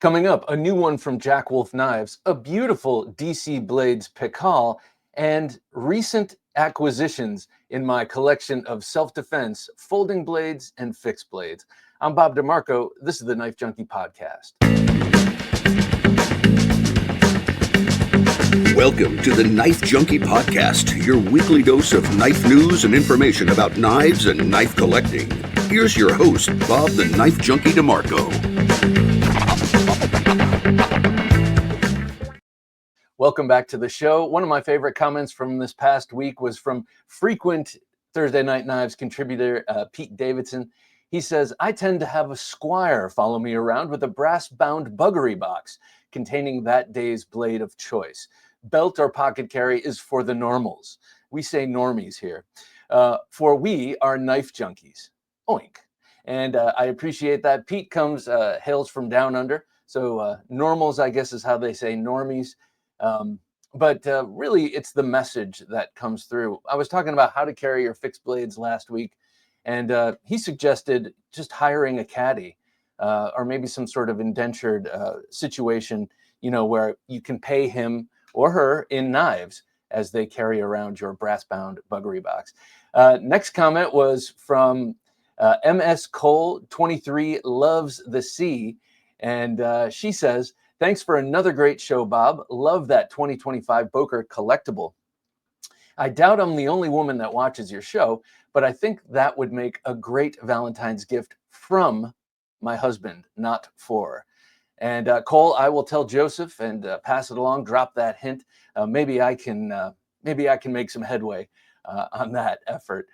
Coming up, a new one from Jack Wolf Knives, a beautiful DC Blades pick haul, and recent acquisitions in my collection of self-defense, folding blades, and fixed blades. I'm Bob DeMarco. This is the Knife Junkie podcast. Welcome to the Knife Junkie podcast, your weekly dose of knife news and information about knives and knife collecting. Here's your host, Bob the Knife Junkie DeMarco. Welcome back to the show. One of my favorite comments from this past week was from frequent Thursday Night Knives contributor Pete Davidson. He says, I tend to have a squire follow me around with a brass-bound buggery box containing that day's blade of choice. Belt or pocket carry is for the normals. We say normies here. For we are knife junkies. Oink. And I appreciate that. Pete hails from down under. So normals, I guess, is how they say normies. But really, it's the message that comes through. I was talking about how to carry your fixed blades last week, and he suggested just hiring a caddy or maybe some sort of indentured situation, where you can pay him or her in knives as they carry around your brass-bound buggery box. Next comment was from MS Cole 23 Loves the Sea, and she says, thanks for another great show, Bob. Love that 2025 Boker collectible. I doubt I'm the only woman that watches your show, but I think that would make a great Valentine's gift from my husband, not for. And Cole, I will tell Joseph and pass it along. Drop that hint. Maybe I can make some headway on that effort.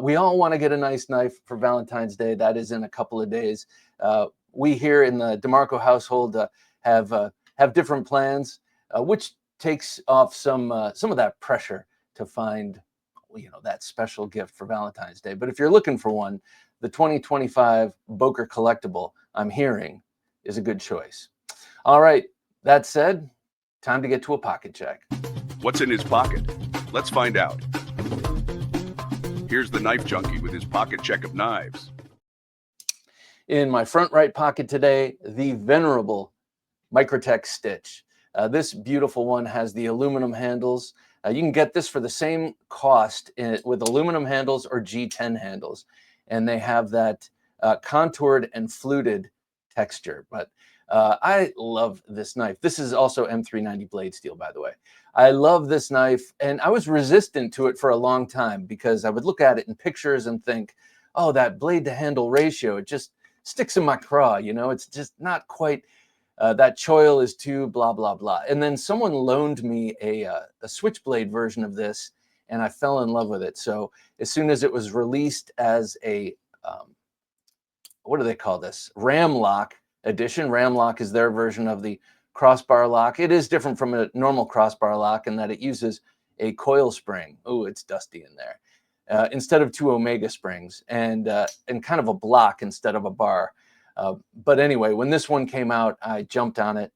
We all want to get a nice knife for Valentine's Day. That is in a couple of days. We here in the DeMarco household have different plans, which takes off some of that pressure to find, that special gift for Valentine's Day. But if you're looking for one, the 2025 Boker collectible, I'm hearing, is a good choice. All right, that said, time to get to a pocket check. What's in his pocket? Let's find out. Here's the Knife Junkie with his pocket check of knives. In my front right pocket today, the venerable Microtech Stitch. This beautiful one has the aluminum handles. You can get this for the same cost with aluminum handles or G10 handles. And they have that contoured and fluted texture. But I love this knife. This is also M390 blade steel, by the way. I love this knife. And I was resistant to it for a long time because I would look at it in pictures and think, oh, that blade to handle ratio, it just sticks in my craw. It's just not quite... that choil is too blah, blah, blah. And then someone loaned me a switchblade version of this, and I fell in love with it. So as soon as it was released as a, what do they call this? Ram lock edition. Ram lock is their version of the crossbar lock. It is different from a normal crossbar lock in that it uses a coil spring. Oh, it's dusty in there. Instead of two Omega springs, and kind of a block instead of a bar. But anyway, when this one came out, I jumped on it.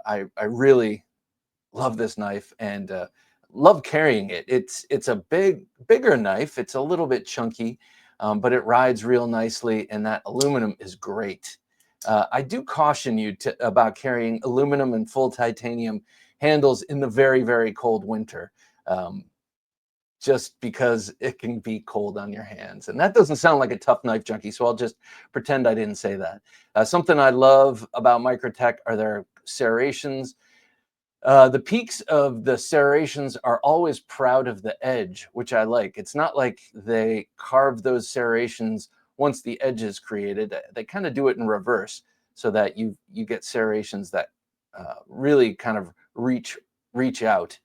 I really love this knife and love carrying it. It's a bigger knife. It's a little bit chunky, but it rides real nicely, and that aluminum is great. I do caution you about carrying aluminum and full titanium handles in the very, very cold winter. Just because it can be cold on your hands. And that doesn't sound like a tough knife junkie, so I'll just pretend I didn't say that. Something I love about Microtech are their serrations. The peaks of the serrations are always proud of the edge, which I like. It's not like they carve those serrations once the edge is created. They kind of do it in reverse so that you get serrations that really kind of reach out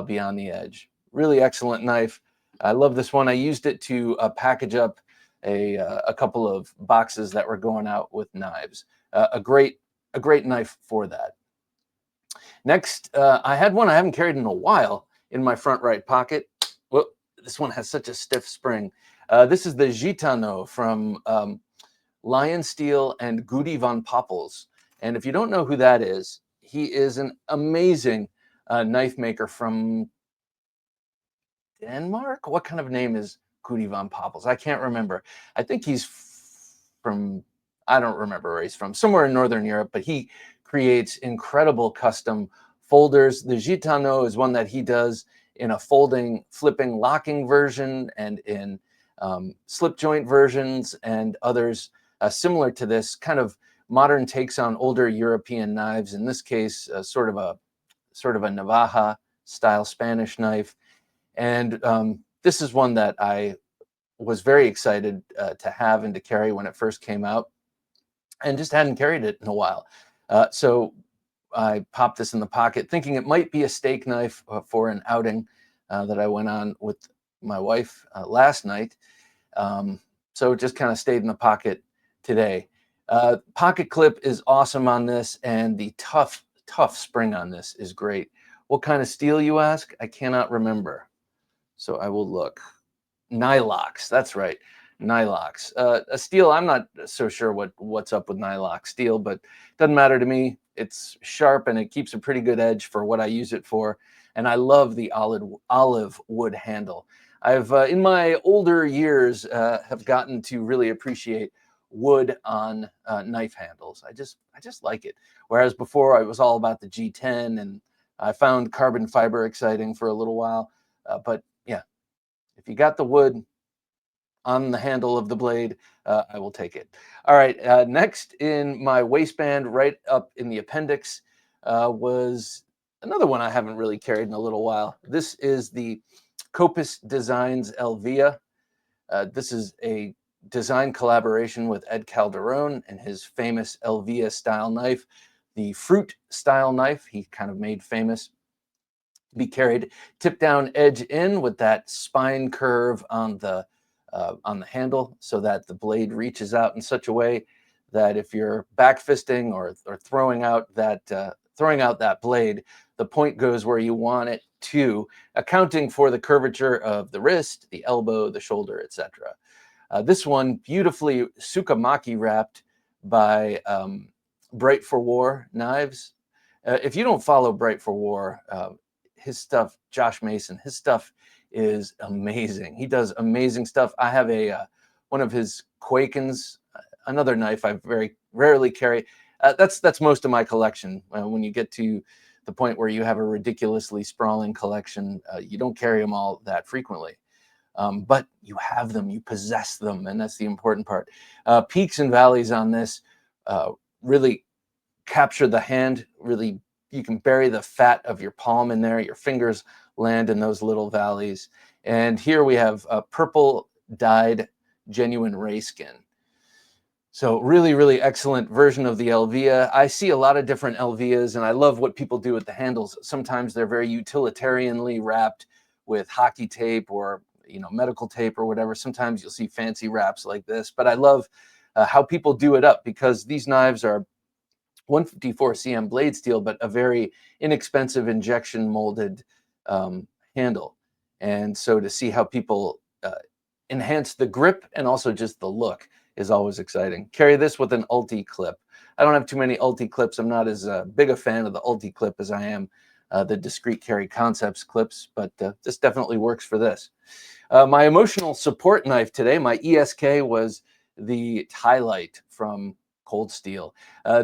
beyond the edge. Really excellent knife. I love this one. I used it to package up a couple of boxes that were going out with knives. A great knife for that. Next, I had one I haven't carried in a while in my front right pocket. Well, this one has such a stiff spring. This is the Gitano from Lionsteel and Goody von Poppels. And if you don't know who that is, he is an amazing knife maker from Denmark. What kind of name is Goody von Poppels? I can't remember. I think he's from, I don't remember where he's from, somewhere in Northern Europe, but he creates incredible custom folders. The Gitano is one that he does in a folding, flipping, locking version, and in slip joint versions, and others similar to this, kind of modern takes on older European knives. In this case, sort of a Navaja style Spanish knife. And this is one that I was very excited to have and to carry when it first came out, and just hadn't carried it in a while. So I popped this in the pocket, thinking it might be a steak knife for an outing that I went on with my wife last night. So it just kind of stayed in the pocket today. Pocket clip is awesome on this, and the tough spring on this is great. What kind of steel, you ask? I cannot remember, so I will look. Nylox, that's right, Nylox. A steel, I'm not so sure what's up with Nylox steel, but it doesn't matter to me. It's sharp and it keeps a pretty good edge for what I use it for. And I love the olive wood handle. I've in my older years have gotten to really appreciate wood on knife handles. I just like it. Whereas before I was all about the G10, and I found carbon fiber exciting for a little while. But yeah, if you got the wood on the handle of the blade, I will take it. All right, next in my waistband, right up in the appendix, was another one I haven't really carried in a little while. This is the Kopis Designs L-Via. This is a design collaboration with Ed Calderon and his famous L-Via style knife, the fruit style knife he kind of made famous. Be carried tip down edge in with that spine curve on the handle, so that the blade reaches out in such a way that if you're back fisting or throwing out that blade, the point goes where you want it to, accounting for the curvature of the wrist, the elbow, the shoulder, etc. This one beautifully Sukamaki wrapped by Bright for War knives. If you don't follow Bright for War, his stuff, Josh Mason, his stuff is amazing. He does amazing stuff. I have one of his Quakens, another knife I very rarely carry. That's most of my collection. When you get to the point where you have a ridiculously sprawling collection, you don't carry them all that frequently. But you have them, you possess them, and that's the important part. Peaks and valleys on this really capture the hand. Really, you can bury the fat of your palm in there. Your fingers land in those little valleys. And here we have a purple dyed genuine ray skin. So really, really excellent version of the L-Via. I see a lot of different L-Vias, and I love what people do with the handles. Sometimes they're very utilitarianly wrapped with hockey tape or medical tape or whatever. Sometimes you'll see fancy wraps like this, but I love how people do it up, because these knives are 154 cm blade steel, but a very inexpensive injection molded handle. And so to see how people enhance the grip and also just the look is always exciting. Carry this with an Ulti clip. I don't have too many Ulti clips. I'm not as big a fan of the Ulti clip as I am the discrete carry concepts clips, but this definitely works for this. My emotional support knife today, my ESK, was the TiLite from Cold Steel.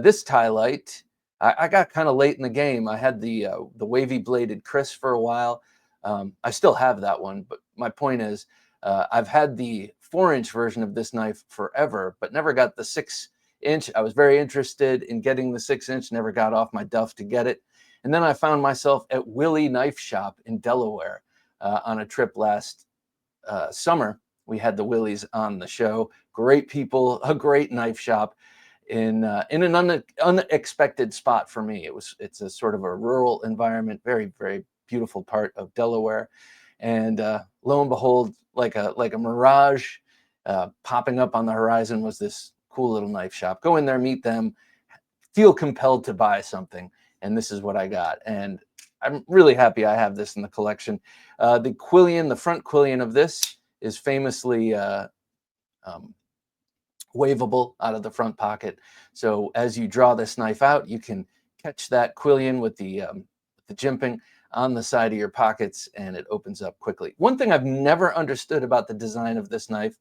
This TiLite, I got kind of late in the game. I had the wavy bladed Chris for a while. I still have that one, but my point is, I've had the 4-inch version of this knife forever, but never got the 6-inch. I was very interested in getting the 6-inch, never got off my duff to get it. And then I found myself at Willie Knife Shop in Delaware on a trip last summer. We had the Willies on the show. Great people, a great knife shop in an unexpected spot for me. It's a sort of a rural environment, very, very beautiful part of Delaware. And lo and behold, like a mirage popping up on the horizon was this cool little knife shop. Go in there, meet them, feel compelled to buy something. And this is what I got. And I'm really happy I have this in the collection. The quillion, the front quillion of this is famously waveable out of the front pocket. So as you draw this knife out, you can catch that quillion with the jimping on the side of your pockets, and it opens up quickly. One thing I've never understood about the design of this knife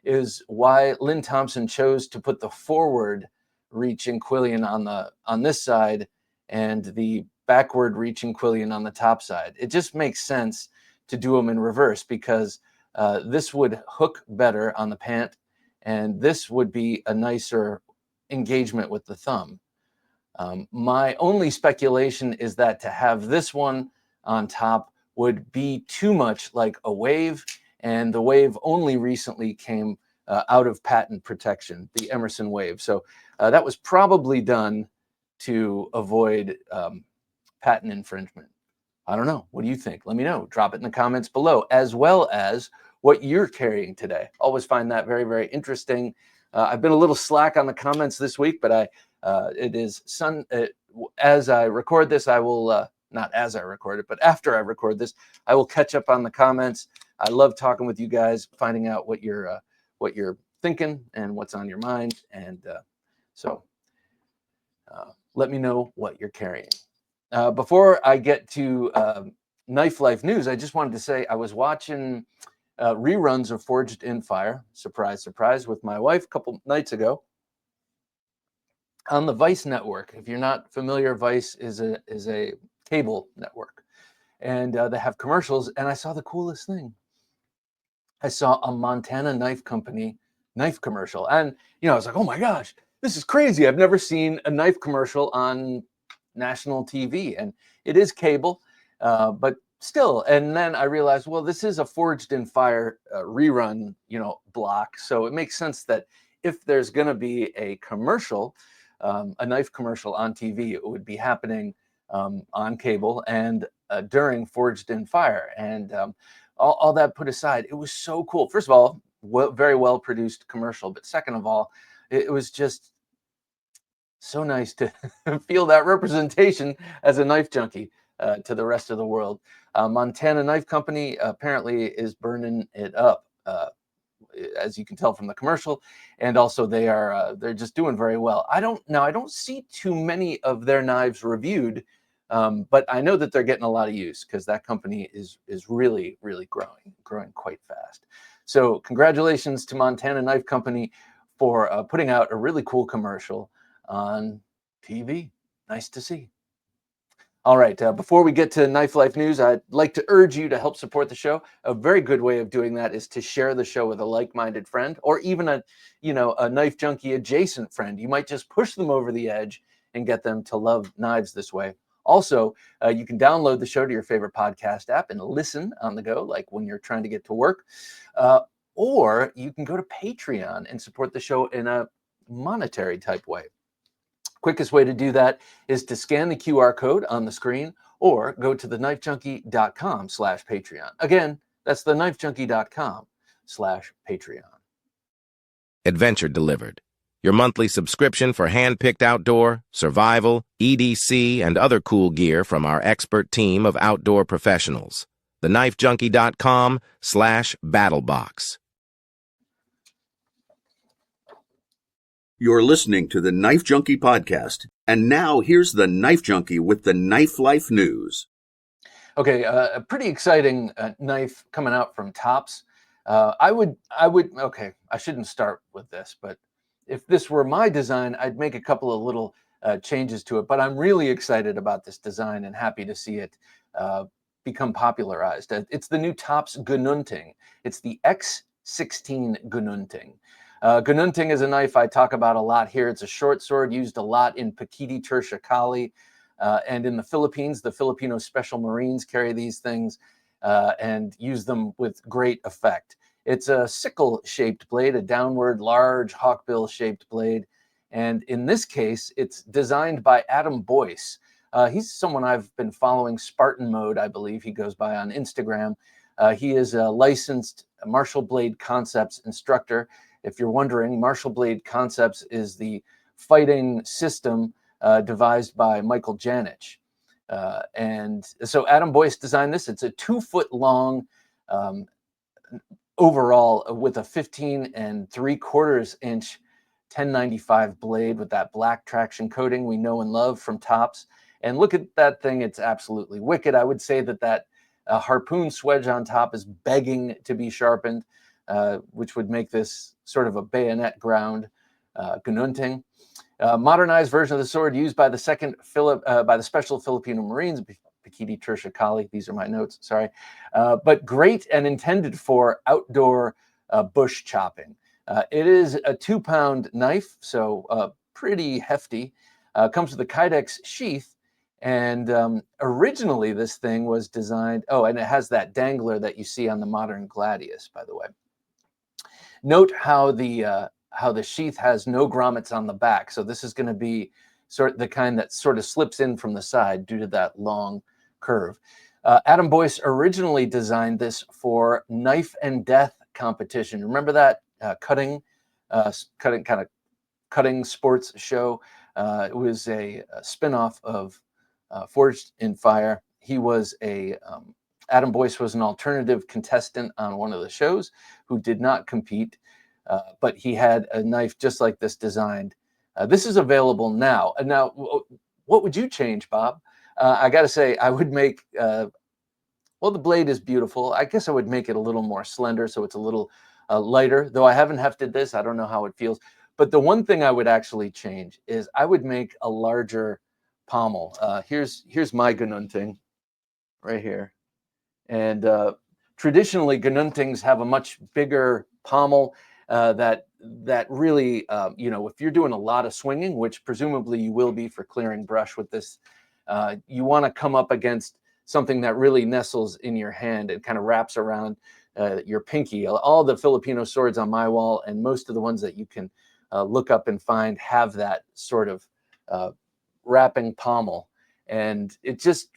is why Lynn Thompson chose to put the forward reaching quillion on this side and the backward reaching quillion on the top side. It just makes sense to do them in reverse because this would hook better on the pant, and this would be a nicer engagement with the thumb. My only speculation is that to have this one on top would be too much like a wave, and the wave only recently came out of patent protection, the Emerson wave. So that was probably done to avoid patent infringement. I don't know. What do you think? Let me know. Drop it in the comments below, as well as what you're carrying today. Always find that very, very interesting. I've been a little slack on the comments this week, but it is as I record this, I will, not as I record it, but after I record this, I will catch up on the comments. I love talking with you guys, finding out what you're thinking and what's on your mind. And so let me know what you're carrying. Before I get to Knife Life news, I just wanted to say I was watching reruns of Forged in Fire, surprise, surprise, with my wife a couple nights ago on the Vice network. If you're not familiar, Vice is a cable network, and they have commercials. And I saw the coolest thing. I saw a Montana Knife Company knife commercial, and I was like, oh my gosh, this is crazy. I've never seen a knife commercial on national TV, and it is cable, but still. And then I realized, well, this is a Forged in Fire rerun, block. So it makes sense that if there's going to be a commercial, a knife commercial on TV, it would be happening on cable and during Forged in Fire. And all that put aside, it was so cool. First of all, very well produced commercial, but second of all, it was just so nice to feel that representation as a knife junkie to the rest of the world. Montana Knife Company apparently is burning it up, as you can tell from the commercial, and also they're just doing very well. I don't see too many of their knives reviewed, but I know that they're getting a lot of use because that company is really, really growing quite fast. So congratulations to Montana Knife Company for putting out a really cool commercial on TV. Nice to see. All right, before we get to Knife Life news, I'd like to urge you to help support the show. A very good way of doing that is to share the show with a like-minded friend, or even a Knife Junkie adjacent friend. You might just push them over the edge and get them to love knives this way. Also, you can download the show to your favorite podcast app and listen on the go, like when you're trying to get to work. Or you can go to Patreon and support the show in a monetary type way. Quickest way to do that is to scan the QR code on the screen or go to TheKnifeJunkie.com/Patreon. Again, that's TheKnifeJunkie.com/Patreon. Adventure Delivered, your monthly subscription for hand-picked outdoor, survival, EDC, and other cool gear from our expert team of outdoor professionals. TheKnifeJunkie.com/BattleBox. You're listening to the Knife Junkie podcast. And now here's the Knife Junkie with the Knife Life news. Okay, a pretty exciting knife coming out from Tops. Okay, I shouldn't start with this, but if this were my design, I'd make a couple of little changes to it. But I'm really excited about this design and happy to see it become popularized. It's the new Tops Ginunting. It's the X16 Ginunting. Ginunting is a knife I talk about a lot here. It's a short sword used a lot in Pakiti Tertia Kali, and in the Philippines. The Filipino Special Marines carry these things and use them with great effect. It's a sickle-shaped blade, a downward, large hawkbill-shaped blade. And in this case, it's designed by Adam Boyce. He's someone I've been following, Spartan Mode, I believe he goes by on Instagram. He is a licensed Martial Blade Concepts instructor. If you're wondering, Martial Blade Concepts is the fighting system devised by Michael Janich. And so Adam Boyce designed this. It's a 2-foot long overall with a 15 3/4 inch 1095 blade with that black traction coating we know and love from Tops. And look at that thing. It's absolutely wicked. I would say that harpoon swedge on top is begging to be sharpened, which would make this sort of a bayonet ground Ginunting. Modernized version of the sword used by the Special Filipino Marines, Pikiti Tertia Kali. These are my notes, sorry. But great and intended for outdoor bush chopping. It is a 2-pound knife, so pretty hefty. Comes with a Kydex sheath, and originally this thing was designed, and it has that dangler that you see on the modern Gladius, by the way. Note how the sheath has no grommets on the back, so this is going to be the kind that sort of slips in from the side due to that long curve. Adam Boyce originally designed this for Knife and Death competition. Remember that cutting sports show? It was a spin-off of Forged in Fire. Adam Boyce was an alternative contestant on one of the shows who did not compete, but he had a knife just like this designed. This is available now. Now, what would you change, Bob? I got to say, I would make, well, the blade is beautiful. I guess I would make it a little more slender, so it's a little lighter, though I haven't hefted this. I don't know how it feels. But the one thing I would actually change is I would make a larger pommel. Here's my Ginunting right here. And traditionally, Ginuntings have a much bigger pommel that really, if you're doing a lot of swinging, which presumably you will be for clearing brush with this, you want to come up against something that really nestles in your hand and kind of wraps around your pinky. All the Filipino swords on my wall and most of the ones that you can look up and find have that sort of wrapping pommel. And it's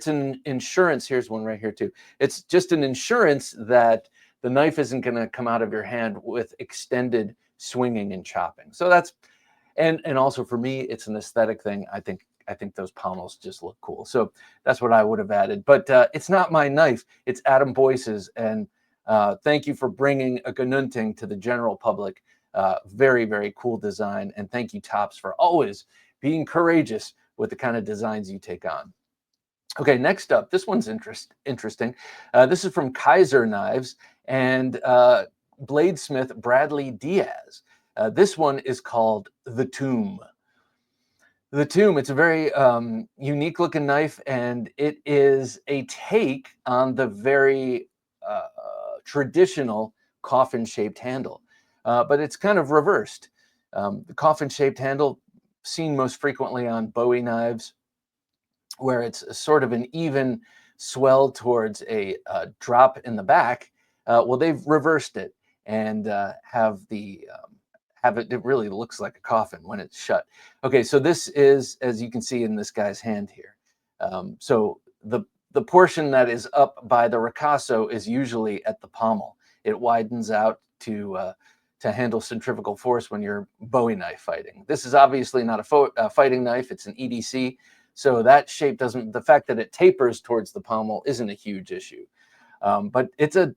an insurance. Here's one right here too. It's just an insurance that the knife isn't going to come out of your hand with extended swinging and chopping. So that's, and also for me, it's an aesthetic thing. I think those pommels just look cool. So that's what I would have added. But it's not my knife. It's Adam Boyce's. And thank you for bringing a Ginunting to the general public. Very, very cool design. And thank you, Tops, for always being courageous with the kind of designs you take on. Okay, next up, this one's interesting. This is from Kizer Knives and bladesmith Bradley Diaz. This one is called The Tomb. The Tomb, it's a very unique looking knife, and it is a take on the very traditional coffin-shaped handle, but it's kind of reversed. The coffin-shaped handle, seen most frequently on Bowie knives, where it's sort of an even swell towards a drop in the back. Well, they've reversed it and have it really looks like a coffin when it's shut. Okay, so this is, as you can see in this guy's hand here. So the portion that is up by the ricasso is usually at the pommel. It widens out to handle centrifugal force when you're Bowie knife fighting. This is obviously not a fighting knife. It's an EDC. So that shape doesn't, the fact that it tapers towards the pommel isn't a huge issue. But it's a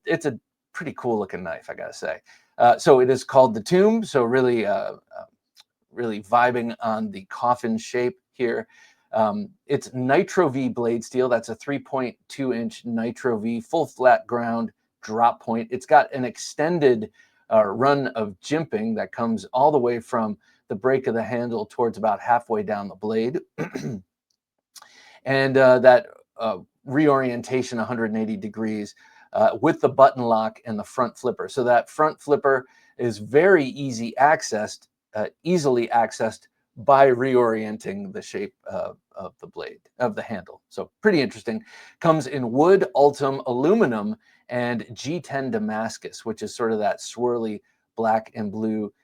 pretty cool looking knife, I gotta say. So it is called The Tomb. So really, really vibing on the coffin shape here. It's Nitro V blade steel. That's a 3.2-inch Nitro V, full flat ground drop point. It's got an extended run of jimping that comes all the way from the break of the handle towards about halfway down the blade. And that reorientation 180 degrees with the button lock and the front flipper. So that front flipper is very easily accessed by reorienting the shape of the blade, of the handle. So pretty interesting. Comes in wood, Ultem, aluminum, and G10 Damascus, which is sort of that swirly black and blue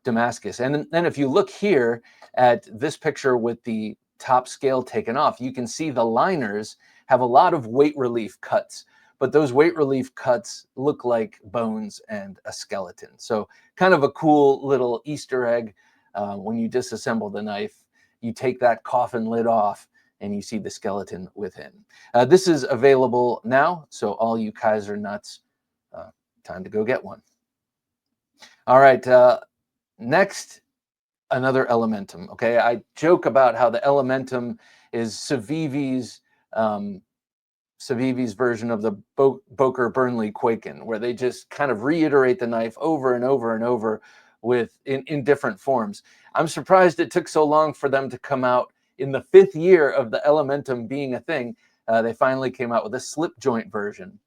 Damascus. And then if you look here at this picture with the top scale taken off, you can see the liners have a lot of weight relief cuts, but those weight relief cuts look like bones and a skeleton. So kind of a cool little Easter egg. When you disassemble the knife, you take that coffin lid off and you see the skeleton within. This is available now, so all you Kizer nuts, time to go get one. All right, next, another Elementum. Okay, I joke about how the Elementum is Civivi's version of the Boker Burnley Quaken, where they just kind of reiterate the knife over and over and over in different forms. I'm surprised it took so long for them to come out in the 5th year of the Elementum being a thing. They finally came out with a slip joint version.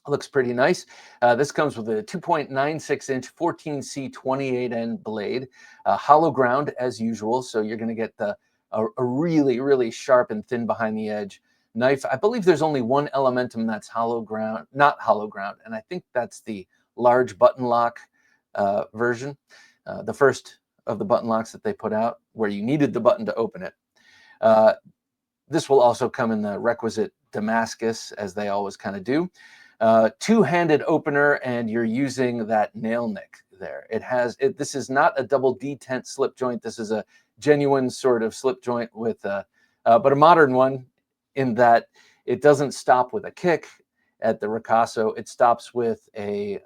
Looks pretty nice. This comes with a 2.96-inch 14C 28N blade, hollow ground as usual, so you're going to get a really, really sharp and thin behind the edge knife. I believe there's only one Elementum that's not hollow ground, and I think that's the large button lock version, the first of the button locks that they put out, where you needed the button to open it. This will also come in the requisite Damascus, as they always kind of do. Two-handed opener, and you're using that nail nick there. This is not a double detent slip joint. This is a genuine sort of slip joint with but a modern one, in that it doesn't stop with a kick at the ricasso. It stops with a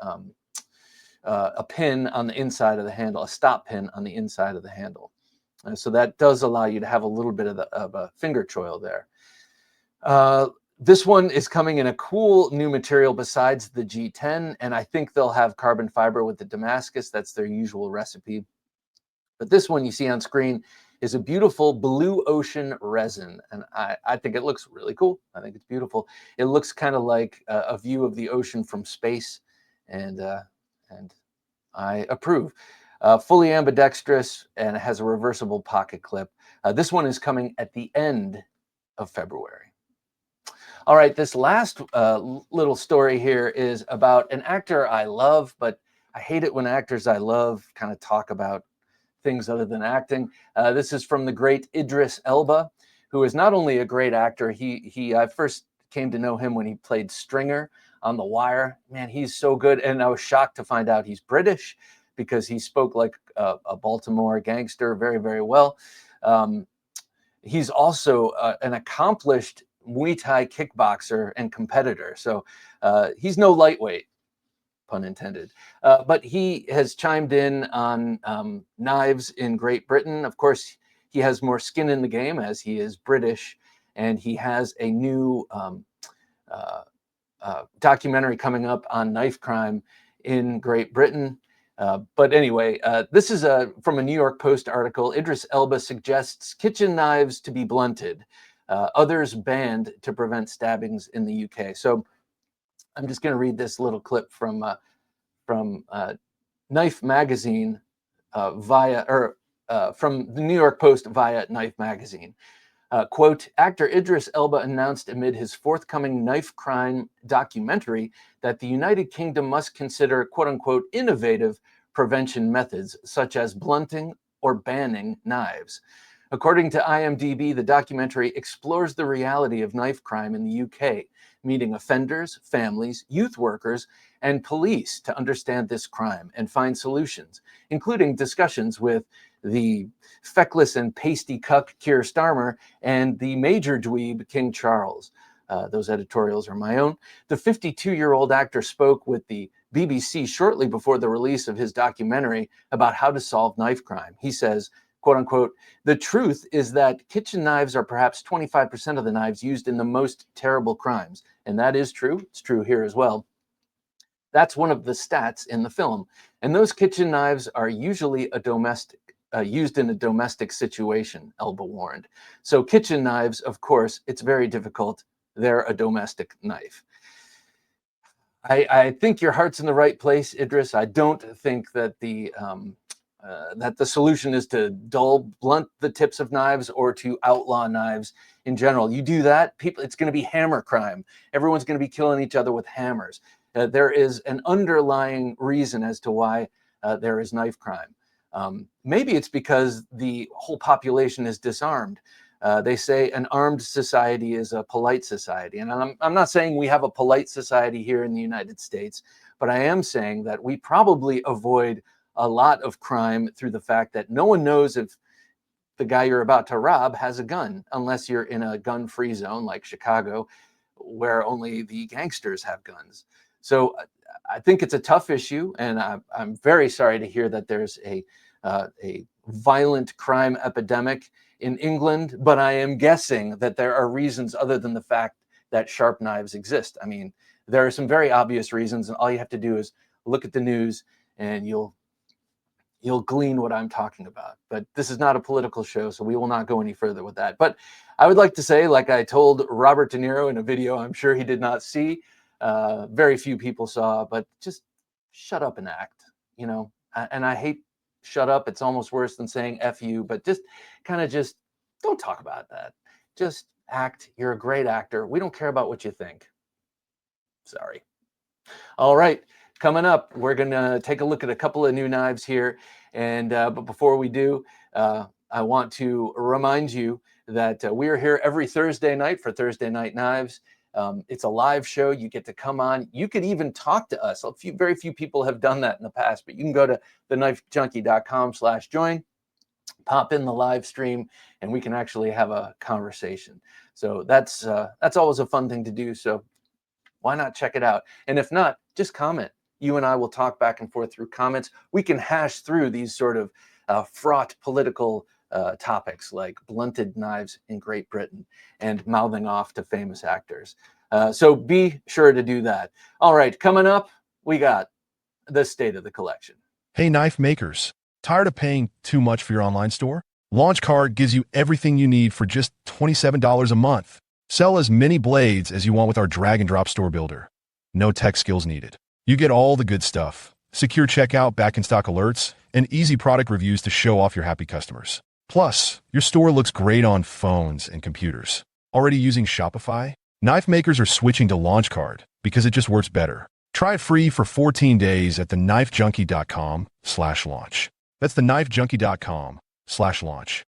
pin on the inside of the handle, a stop pin on the inside of the handle. So that does allow you to have a little bit of a finger choil there. This one is coming in a cool new material besides the G10, and I think they'll have carbon fiber with the Damascus. That's their usual recipe. But this one you see on screen is a beautiful blue ocean resin, and I think it looks really cool. I think it's beautiful. It looks kind of like a view of the ocean from space, and I approve. Fully ambidextrous, and it has a reversible pocket clip. This one is coming at the end of February. All right, this last little story here is about an actor I love, but I hate it when actors I love kind of talk about things other than acting. This is from the great Idris Elba, who is not only a great actor. I first came to know him when he played Stringer on The Wire. Man, he's so good, and I was shocked to find out he's British, because he spoke like a Baltimore gangster very, very well. He's also an accomplished Muay Thai kickboxer and competitor. So he's no lightweight, pun intended. But he has chimed in on knives in Great Britain. Of course, he has more skin in the game as he is British, and he has a new documentary coming up on knife crime in Great Britain. But anyway, this is from a New York Post article. Idris Elba suggests kitchen knives to be blunted, others banned to prevent stabbings in the UK. So I'm just going to read this little clip from Knife Magazine from the New York Post via Knife Magazine. Quote, actor Idris Elba announced amid his forthcoming knife crime documentary that the United Kingdom must consider, quote unquote, innovative prevention methods such as blunting or banning knives. According to IMDb, the documentary explores the reality of knife crime in the UK, meeting offenders, families, youth workers, and police to understand this crime and find solutions, including discussions with the feckless and pasty cuck Keir Starmer and the major dweeb King Charles. Those editorials are my own. The 52-year-old actor spoke with the BBC shortly before the release of his documentary about how to solve knife crime. He says, quote unquote, the truth is that kitchen knives are perhaps 25% of the knives used in the most terrible crimes. And that is true. It's true here as well. That's one of the stats in the film. And those kitchen knives are usually used in a domestic situation, Elba warned. So kitchen knives, of course, it's very difficult. They're a domestic knife. I think your heart's in the right place, Idris. I don't think that the solution is to blunt the tips of knives or to outlaw knives in general. You do that, it's going to be hammer crime. Everyone's going to be killing each other with hammers. There is an underlying reason as to why there is knife crime. Maybe it's because the whole population is disarmed. They say an armed society is a polite society. And I'm not saying we have a polite society here in the United States, but I am saying that we probably avoid a lot of crime through the fact that no one knows if the guy you're about to rob has a gun, unless you're in a gun-free zone like Chicago, where only the gangsters have guns. So I think it's a tough issue, and I'm very sorry to hear that there's a violent crime epidemic in England, but I am guessing that there are reasons other than the fact that sharp knives exist. I mean, there are some very obvious reasons, and all you have to do is look at the news and you'll you'll glean what I'm talking about. But this is not a political show, so we will not go any further with that. But I would like to say, like I told Robert De Niro in a video I'm sure he did not see, very few people saw, but just shut up and act, you know. And I hate shut up. It's almost worse than saying F you, but just kind of just don't talk about that. Just act. You're a great actor. We don't care about what you think. Sorry. All right. Coming up, we're going to take a look at a couple of new knives here. And but before we do, I want to remind you that we are here every Thursday night for Thursday Night Knives. It's a live show. You get to come on. You could even talk to us. Very few people have done that in the past, but you can go to TheKnifeJunkie.com/join, pop in the live stream, and we can actually have a conversation. So that's always a fun thing to do. So why not check it out? And if not, just comment. You and I will talk back and forth through comments. We can hash through these sort of fraught political topics like blunted knives in Great Britain and mouthing off to famous actors. So be sure to do that. All right, coming up, we got the state of the collection. Hey, knife makers. Tired of paying too much for your online store? LaunchCard gives you everything you need for just $27 a month. Sell as many blades as you want with our drag and drop store builder. No tech skills needed. You get all the good stuff. Secure checkout, back in stock alerts, and easy product reviews to show off your happy customers. Plus, your store looks great on phones and computers. Already using Shopify? Knife makers are switching to LaunchCard because it just works better. Try it free for 14 days at TheKnifeJunkie.com/launch. That's TheKnifeJunkie.com/launch.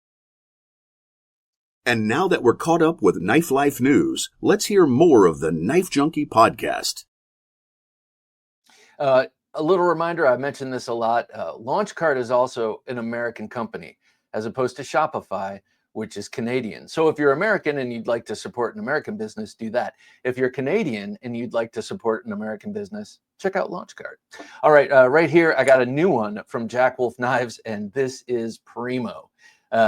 And now that we're caught up with Knife Life news, let's hear more of the Knife Junkie podcast. A little reminder, I mentioned this a lot. LaunchCard is also an American company as opposed to Shopify, which is Canadian. So if you're American and you'd like to support an American business, do that. If you're Canadian and you'd like to support an American business, check out LaunchCard. All right, right here, I got a new one from Jack Wolf Knives, and this is Primo.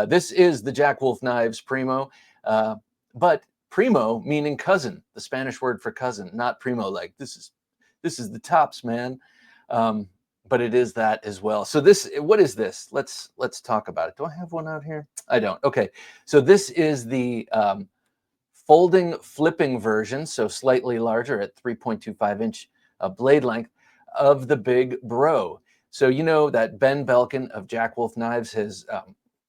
This is the Jack Wolf Knives Primo, but Primo meaning cousin, the Spanish word for cousin, not Primo like this is the tops, man. But it is that as well. So what is this? Let's talk about it. Do I have one out here? I don't. Okay. So this is the flipping version, so slightly larger at 3.25 inch blade length of the Big Bro. So you know that Ben Belkin of Jack Wolf Knives has,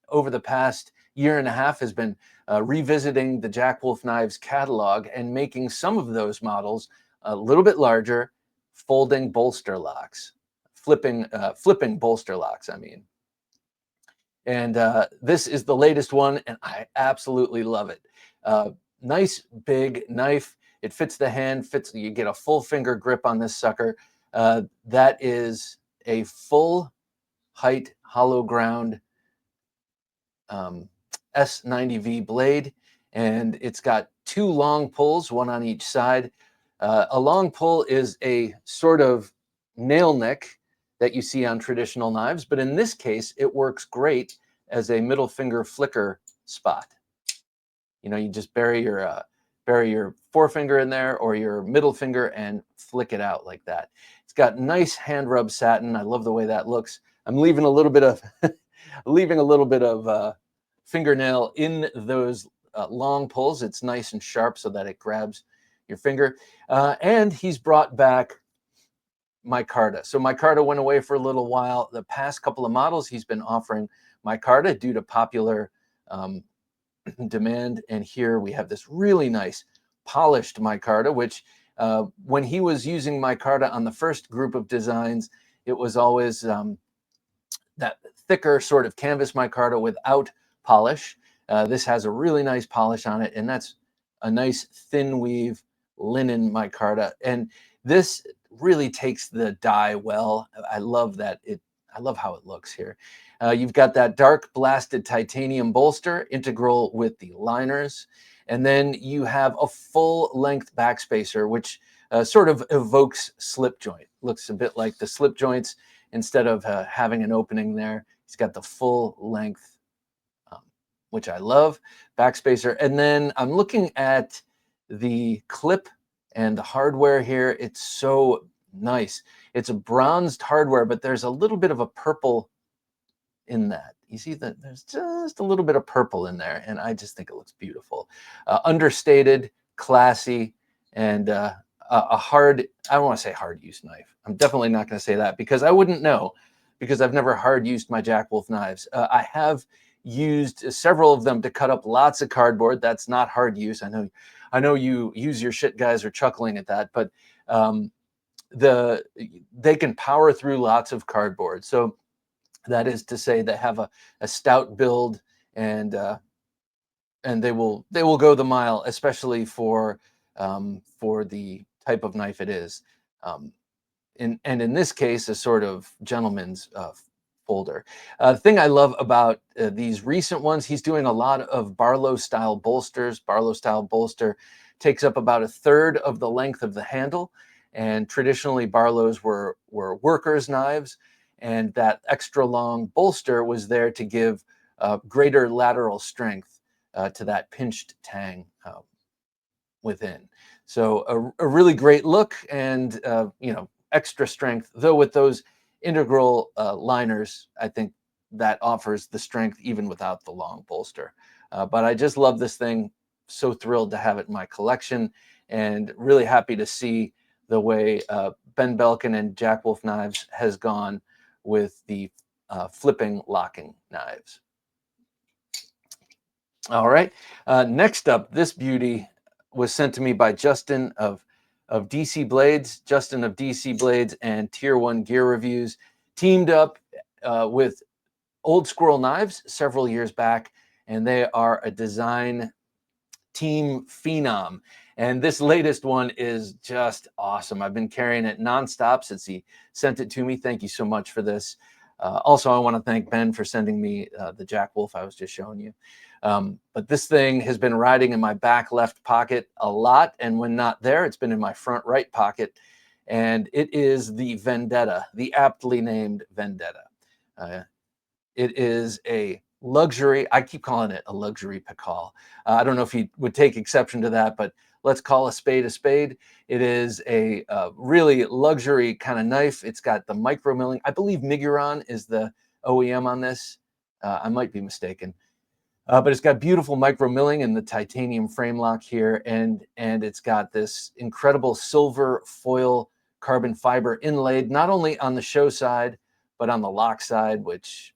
over the past year and a half, has been revisiting the Jack Wolf Knives catalog and making some of those models a little bit larger, folding bolster locks. Flipping bolster locks, I mean. And this is the latest one, and I absolutely love it. Nice big knife. It fits the hand, you get a full finger grip on this sucker. That is a full height hollow ground S90V blade, and it's got two long pulls, one on each side. A long pull is a sort of nail nick that you see on traditional knives, but in this case, it works great as a middle finger flicker spot. You know, you just bury your forefinger in there or your middle finger and flick it out like that. It's got nice hand rub satin. I love the way that looks. I'm leaving a little bit of fingernail in those long pulls. It's nice and sharp so that it grabs your finger. And he's brought back micarta. So micarta went away for a little while. The past couple of models, he's been offering micarta due to popular demand. And here we have this really nice polished micarta, which when he was using micarta on the first group of designs, it was always that thicker sort of canvas micarta without polish. This has a really nice polish on it, and that's a nice thin weave linen micarta. And this really takes the dye well. I love that. I love how it looks here. You've got that dark blasted titanium bolster integral with the liners. And then you have a full length backspacer, which sort of evokes slip joint. Looks a bit like the slip joints. Instead of having an opening there, he's got the full length, which I love, backspacer. And then I'm looking at the clip and the hardware here. It's so nice. It's a bronzed hardware, but there's a little bit of a purple in that. You see that there's just a little bit of purple in there, and I just think it looks beautiful. Understated, classy, and a hard, I don't want to say hard use knife. I'm definitely not going to say that because I wouldn't know, because I've never hard used my Jack Wolf knives. I have used several of them to cut up lots of cardboard. That's not hard use. I know you use your shit guys are chuckling at that, but they can power through lots of cardboard. So that is to say they have a stout build, and they will go the mile, especially for the type of knife it is. And in this case, a sort of gentleman's folder. The thing I love about these recent ones, he's doing a lot of Barlow style bolsters. Barlow style bolster takes up about a third of the length of the handle, and traditionally Barlows were workers' knives, and that extra long bolster was there to give greater lateral strength to that pinched tang within. So a really great look, and extra strength, though with those integral liners, I think that offers the strength even without the long bolster. But I just love this thing. So thrilled to have it in my collection, and really happy to see the way Ben Belkin and Jack Wolf Knives has gone with the flipping locking knives. All right, next up, this beauty was sent to me by Justin of DC Blades. Justin of DC Blades and Tier 1 Gear Reviews teamed up with Old Squirrel Knives several years back, and they are a design team phenom. And this latest one is just awesome. I've been carrying it nonstop since he sent it to me. Thank you so much for this. Also, I want to thank Ben for sending me the Jack Wolf I was just showing you. But this thing has been riding in my back left pocket a lot, and when not there, it's been in my front right pocket. And it is the Vendetta, the aptly named Vendetta. It is a luxury. I keep calling it a luxury Pikal. I don't know if he would take exception to that, but let's call a spade a spade. It is a really luxury kind of knife. It's got the micro milling. I believe Miguron is the OEM on this. I might be mistaken. But it's got beautiful micro milling in the titanium frame lock here, and it's got this incredible silver foil carbon fiber inlaid, not only on the show side, but on the lock side, which,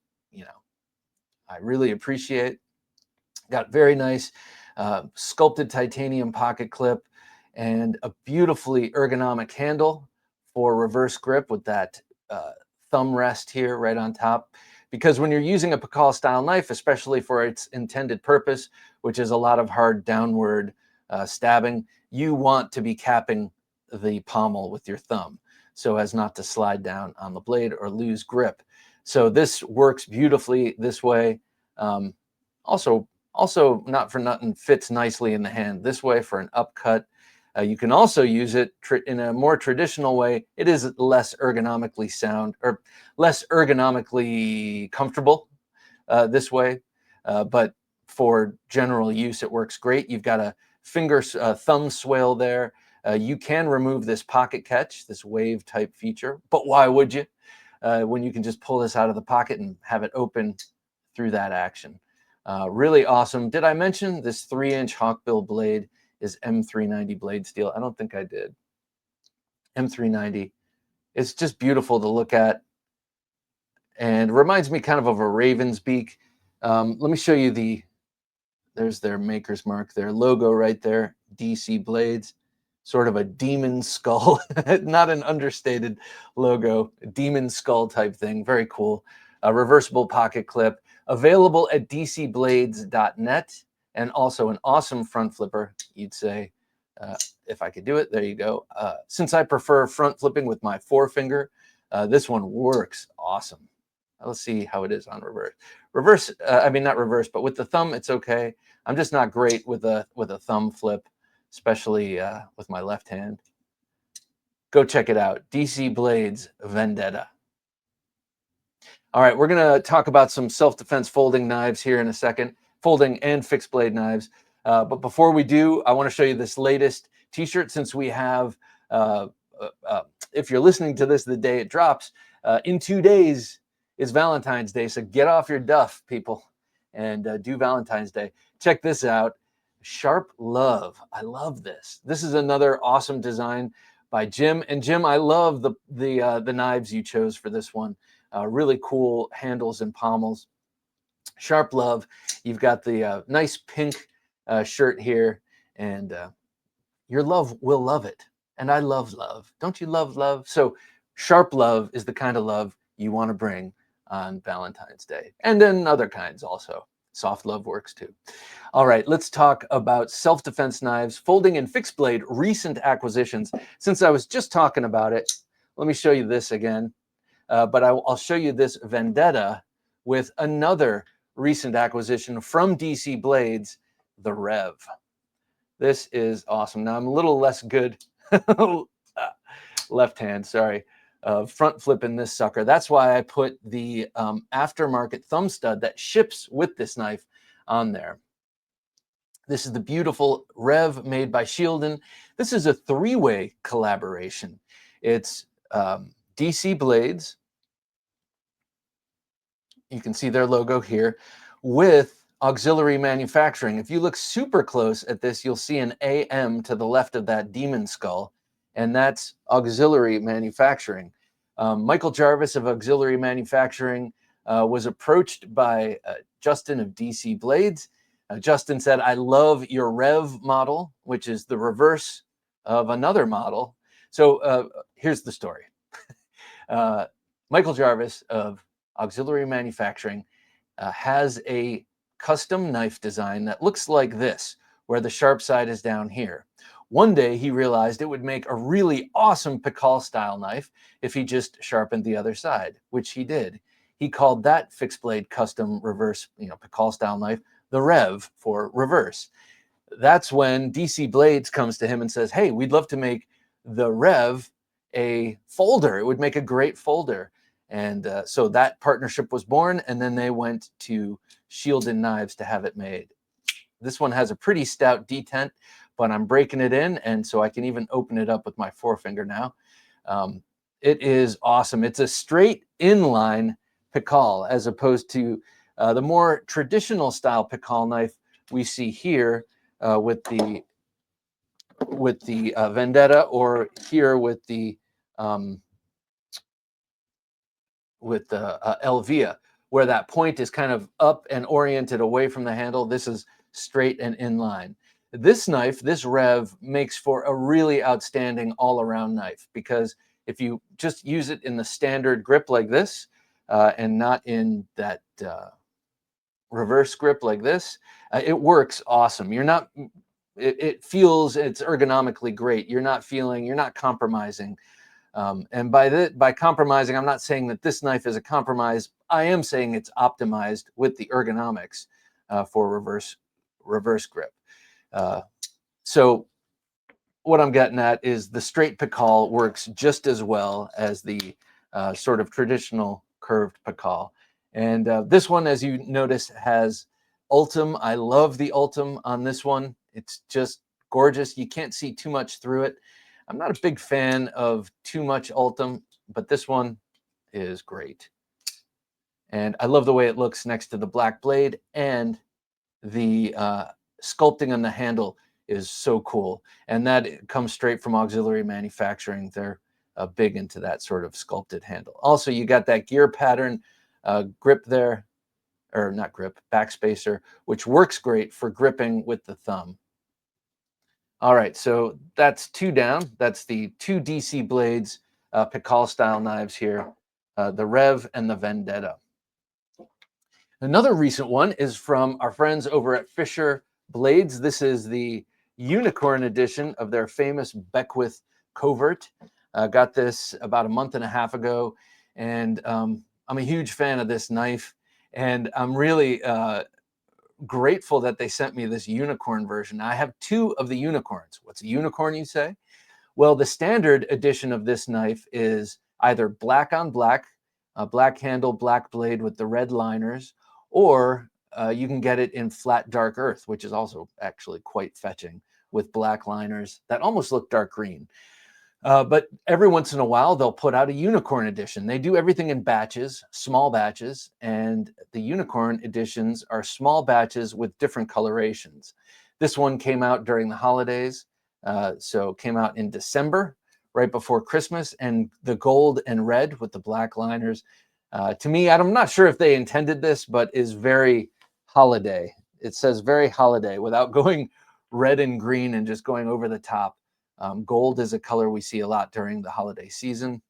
I really appreciate. Got very nice sculpted titanium pocket clip and a beautifully ergonomic handle for reverse grip with that thumb rest here right on top. Because when you're using a Pikal style knife, especially for its intended purpose, which is a lot of hard downward stabbing, you want to be capping the pommel with your thumb so as not to slide down on the blade or lose grip. So this works beautifully this way. Also, not for nothing, fits nicely in the hand this way for an upcut. You can also use it in a more traditional way. It is less ergonomically sound, or less ergonomically comfortable this way, but for general use, it works great. You've got a thumb swale there. You can remove this pocket catch, this wave type feature, but why would you? When you can just pull this out of the pocket and have it open through that action. Really awesome. Did I mention this 3-inch hawkbill blade is M390 blade steel? I don't think I did. M390. It's just beautiful to look at, and reminds me kind of a raven's beak. Let me show you there's their maker's mark, their logo right there, DC Blades. Sort of a demon skull, not an understated logo, demon skull type thing. Very cool. A reversible pocket clip, available at dcblades.net, and also an awesome front flipper, you'd say, if I could do it. There you go. Since I prefer front flipping with my forefinger, this one works awesome. Let's see how it is on reverse. I mean, not reverse, but with the thumb, it's okay. I'm just not great with a thumb flip, especially with my left hand. Go check it out. DC Blades Vendetta. All right, we're going to talk about some self-defense folding knives here in a second, folding and fixed blade knives. But before we do, I want to show you this latest t-shirt, since we have, if you're listening to this the day it drops, in 2 days, is Valentine's Day, so get off your duff, people, and do Valentine's Day. Check this out. Sharp Love. I love this. This is another awesome design by Jim. And Jim, I love the knives you chose for this one. Really cool handles and pommels. Sharp Love. You've got the nice pink shirt here, and your love will love it. And I love love. Don't you love love? So Sharp Love is the kind of love you want to bring on Valentine's Day. And then other kinds also. Soft love works too. All right, let's talk about self-defense knives, folding and fixed blade, recent acquisitions. Since I was just talking about it, let me show you this again. But I'll show you this Vendetta with another recent acquisition from DC Blades, the Rev. This is awesome. Now I'm a little less good left hand, sorry. Front flipping this sucker. That's why I put the aftermarket thumb stud that ships with this knife on there. This is the beautiful Rev made by Shieldon. This is a three-way collaboration. It's DC Blades. You can see their logo here with auxiliary manufacturing. If you look super close at this, you'll see an AM to the left of that demon skull, and that's auxiliary manufacturing. Michael Jarvis of Auxiliary Manufacturing was approached by Justin of DC Blades. Justin said, I love your Rev model, which is the reverse of another model. So here's the story. Michael Jarvis of Auxiliary Manufacturing has a custom knife design that looks like this, where the sharp side is down here. One day he realized it would make a really awesome TKell style knife if he just sharpened the other side, which he did. He called that fixed blade custom reverse, TKell style knife, the Rev for reverse. That's when DC Blades comes to him and says, hey, we'd love to make the Rev a folder. It would make a great folder. And so that partnership was born, and then they went to Shieldon Knives to have it made. This one has a pretty stout detent, but I'm breaking it in, and so I can even open it up with my forefinger now. It is awesome. It's a straight inline TKell, as opposed to the more traditional style TKell knife we see here with the Vendetta, or here with the L-Via, where that point is kind of up and oriented away from the handle. This is straight and inline. This knife, this Rev, makes for a really outstanding all-around knife, because if you just use it in the standard grip like this and not in that reverse grip like this, it works awesome. You're not, it feels, it's ergonomically great. You're not compromising. And by compromising, I'm not saying that this knife is a compromise. I am saying it's optimized with the ergonomics for reverse grip. So what I'm getting at is the straight TKell works just as well as the sort of traditional curved TKell. And this one, as you notice, has Ultim. I love the Ultim on this one. It's just gorgeous. You can't see too much through it. I'm not a big fan of too much Ultim, but this one is great. And I love the way it looks next to the black blade, and the sculpting on the handle is so cool. And that comes straight from Auxiliary Manufacturing. They're big into that sort of sculpted handle. Also, you got that gear pattern grip there, or not grip, backspacer, which works great for gripping with the thumb. All right, so that's two down. That's the two DC Blades TKell style knives here, the Rev and the Vendetta. Another recent one is from our friends over at Fisher Blades. This is the Unicorn edition of their famous Beckwith Covert. Got this about a month and a half ago, and I'm a huge fan of this knife, and I'm really grateful that they sent me this unicorn version. I have two of the unicorns. What's a unicorn, you say? Well, the standard edition of this knife is either black on black, black handle, black blade with the red liners, or you can get it in flat dark earth, which is also actually quite fetching, with black liners that almost look dark green. But every once in a while, they'll put out a unicorn edition. They do everything in batches, small batches, and the unicorn editions are small batches with different colorations. This one came out during the holidays, so it came out in December, right before Christmas, and the gold and red with the black liners. To me, I'm not sure if they intended this, but is very holiday. It says very holiday without going red and green and just going over the top. Gold is a color we see a lot during the holiday season,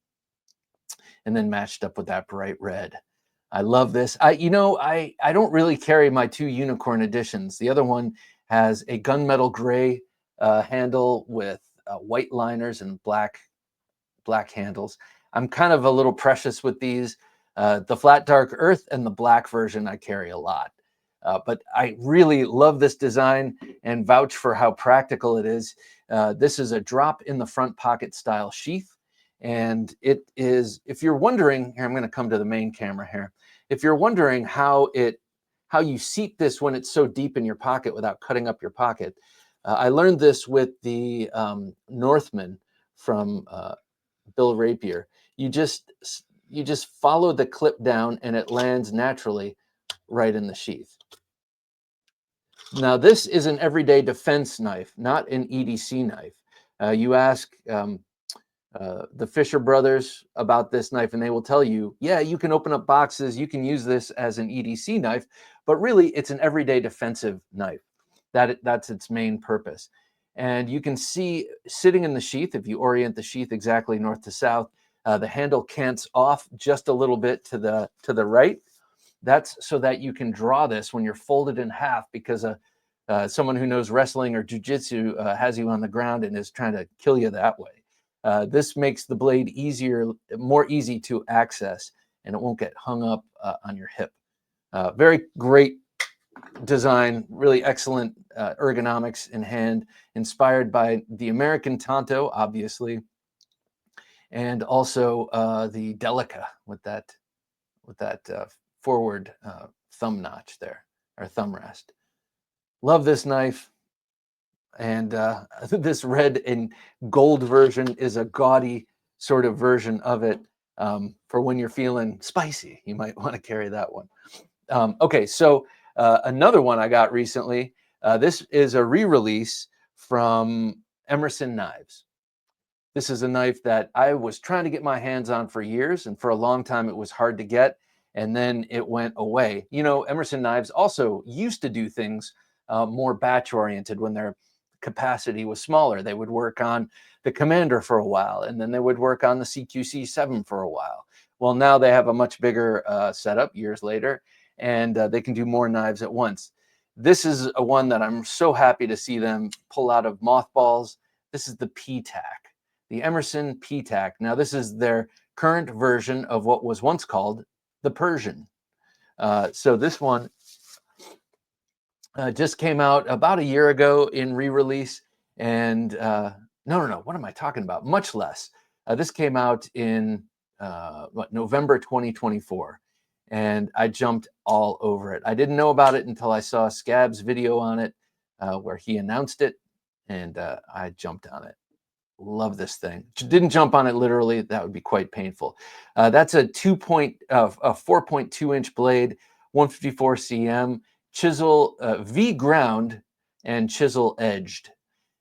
and then matched up with that bright red. I love this. I don't really carry my two unicorn editions. The other one has a gunmetal gray handle with white liners and black handles. I'm kind of a little precious with these. The flat dark earth and the black version I carry a lot. But I really love this design and vouch for how practical it is. This is a drop in the front pocket style sheath. And it is, if you're wondering, here, I'm going to come to the main camera here. If you're wondering how you seat this when it's so deep in your pocket without cutting up your pocket, I learned this with the Northman from Bill Rapier. You just follow the clip down and it lands naturally right in the sheath. Now, this is an everyday defense knife, not an EDC knife. You ask the Fisher brothers about this knife, and they will tell you, yeah, you can open up boxes, you can use this as an EDC knife, but really it's an everyday defensive knife. That's its main purpose. And you can see sitting in the sheath, if you orient the sheath exactly north to south, the handle cants off just a little bit to the right. That's so that you can draw this when you're folded in half, because someone who knows wrestling or jiu-jitsu has you on the ground and is trying to kill you that way. This makes the blade more easy to access, and it won't get hung up on your hip. Very great design, really excellent ergonomics in hand, inspired by the American Tonto, obviously, and also the Delica with that forward thumb notch there, or thumb rest. Love this knife. And this red and gold version is a gaudy sort of version of it. For when you're feeling spicy, you might want to carry that one. Okay, so another one I got recently. This is a re-release from Emerson Knives. This is a knife that I was trying to get my hands on for years, and for a long time it was hard to get, and then it went away. You know, Emerson Knives also used to do things more batch-oriented when their capacity was smaller. They would work on the Commander for a while, and then they would work on the CQC7 for a while. Well, now they have a much bigger setup years later, and they can do more knives at once. This is a one that I'm so happy to see them pull out of mothballs. This is the P-Tac, the Emerson P-Tac. Now, this is their current version of what was once called the Persian. So this one just came out about a year ago in re-release, and no, what am I talking about? Much less. This came out in November 2024, and I jumped all over it. I didn't know about it until I saw Scab's video on it, where he announced it, and I jumped on it. Love this thing. Didn't jump on it literally. That would be quite painful. That's a 4.2 inch blade, 154 cm, chisel V ground and chisel edged.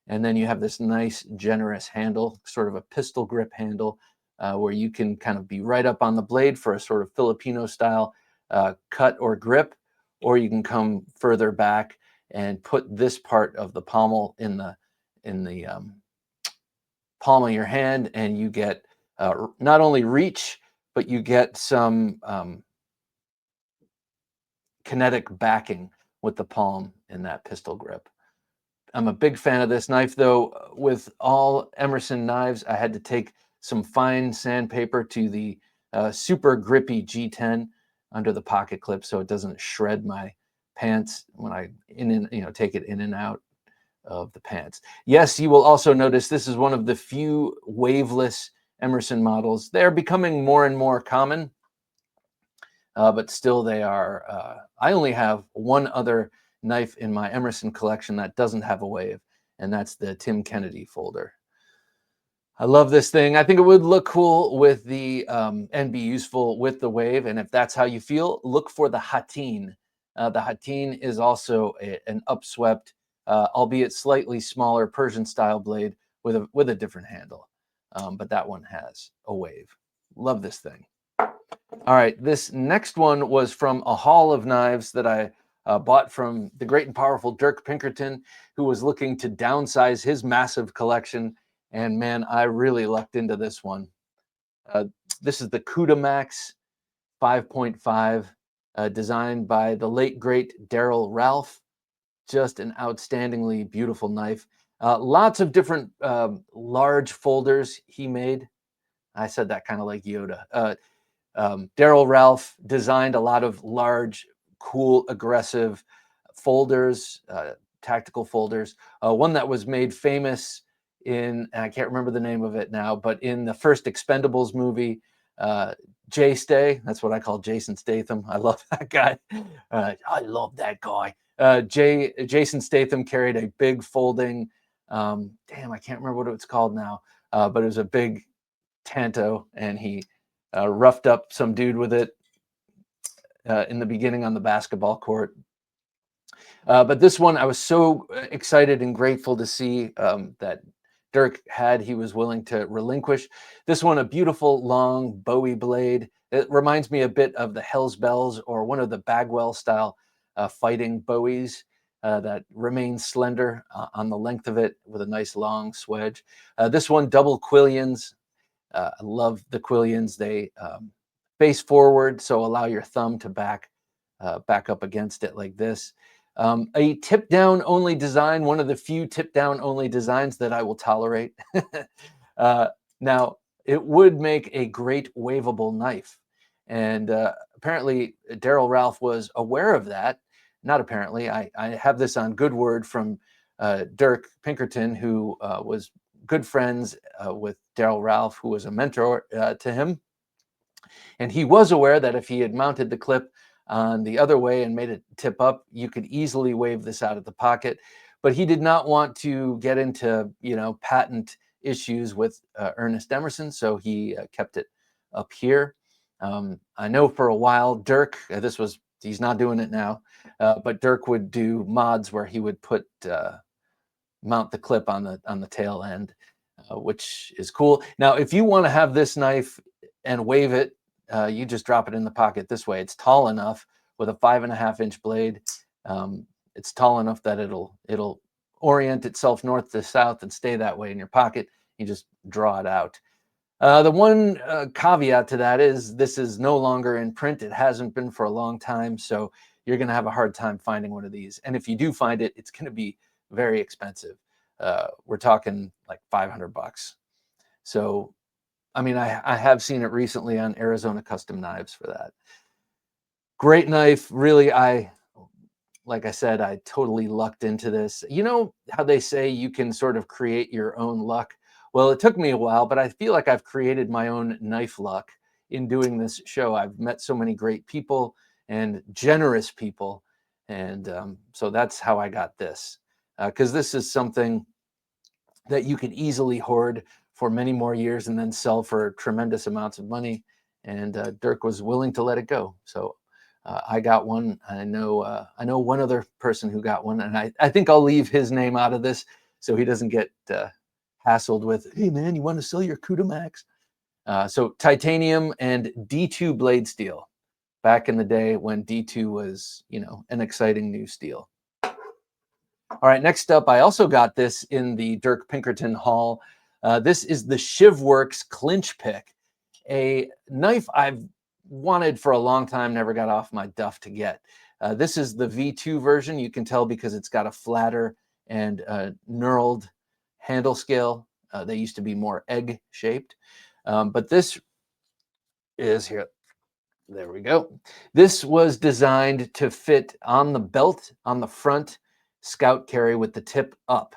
And then you have this nice generous handle, sort of a pistol grip handle, where you can kind of be right up on the blade for a sort of Filipino style cut or grip, or you can come further back and put this part of the pommel in the palm of your hand, and you get not only reach, but you get some kinetic backing with the palm in that pistol grip. I'm a big fan of this knife, though. With all Emerson knives, I had to take some fine sandpaper to the super grippy G10 under the pocket clip, so it doesn't shred my pants when I take it in and out of the pants. Yes, you will also notice this is one of the few waveless Emerson models. They're becoming more and more common, but still they are. I only have one other knife in my Emerson collection that doesn't have a wave, and that's the Tim Kennedy folder. I love this thing. I think it would look cool with the and be useful with the wave. And if that's how you feel, look for the Hatin. The Hatin is also an upswept, albeit slightly smaller Persian style blade with a different handle. But that one has a wave. Love this thing. All right, this next one was from a haul of knives that I bought from the great and powerful Dirk Pinkerton, who was looking to downsize his massive collection. And man, I really lucked into this one. This is the Cuda Maxx 5.5, designed by the late, great Daryl Ralph. Just an outstandingly beautiful knife. Lots of different large folders he made. I said that kind of like Yoda. Daryl Ralph designed a lot of large, cool, aggressive folders, tactical folders. One that was made famous in, and I can't remember the name of it now, but in the first Expendables movie, Jay Stay, that's what I call Jason Statham. I love that guy. I love that guy. Jason Statham carried a big folding, damn, I can't remember what it's called now, but it was a big Tanto, and he roughed up some dude with it in the beginning on the basketball court. But this one, I was so excited and grateful to see that Dirk he was willing to relinquish. This one, a beautiful long Bowie blade. It reminds me a bit of the Hell's Bells or one of the Bagwell style fighting Bowies that remains slender on the length of it with a nice long swedge. This one, double Quillians. I love the Quillians. They face forward, so allow your thumb to back up against it like this. A tip down only design, one of the few tip down only designs that I will tolerate. Now, it would make a great waveable knife. And apparently, Daryl Ralph was aware of that. Not apparently. I have this on good word from Dirk Pinkerton, who was good friends with Daryl Ralph, who was a mentor to him. And he was aware that if he had mounted the clip on the other way and made it tip up, you could easily wave this out of the pocket. But he did not want to get into, patent issues with Ernest Emerson, so he kept it up here. I know for a while, Dirk, he's not doing it now, but Dirk would do mods where he would mount the clip on the tail end, which is cool. Now, if you want to have this knife and wave it, you just drop it in the pocket this way. It's tall enough with a 5.5-inch blade. It's tall enough that it'll orient itself north to south and stay that way in your pocket. You just draw it out. The one caveat to that is this is no longer in print. It hasn't been for a long time, so you're going to have a hard time finding one of these. And if you do find it, it's going to be very expensive. We're talking like $500. So, I mean, I have seen it recently on Arizona Custom Knives for that. Great knife. Really, like I said, I totally lucked into this. You know how they say you can sort of create your own luck? Well, it took me a while, but I feel like I've created my own knife luck in doing this show. I've met so many great people and generous people. And so that's how I got this. Because this is something that you can easily hoard for many more years and then sell for tremendous amounts of money. And Dirk was willing to let it go. So I got one. I know one other person who got one, and I think I'll leave his name out of this so he doesn't get hassled with, hey man, you want to sell your Cuda Maxx? So titanium and D2 blade steel, back in the day when D2 was, an exciting new steel. All right, next up, I also got this in the Dirk Pinkerton haul. This is the Shivworks Clinch Pick, a knife I've wanted for a long time, never got off my duff to get. This is the V2 version. You can tell because it's got a flatter and knurled handle scale. They used to be more egg-shaped. But this is here. There we go. This was designed to fit on the belt on the front scout carry with the tip up.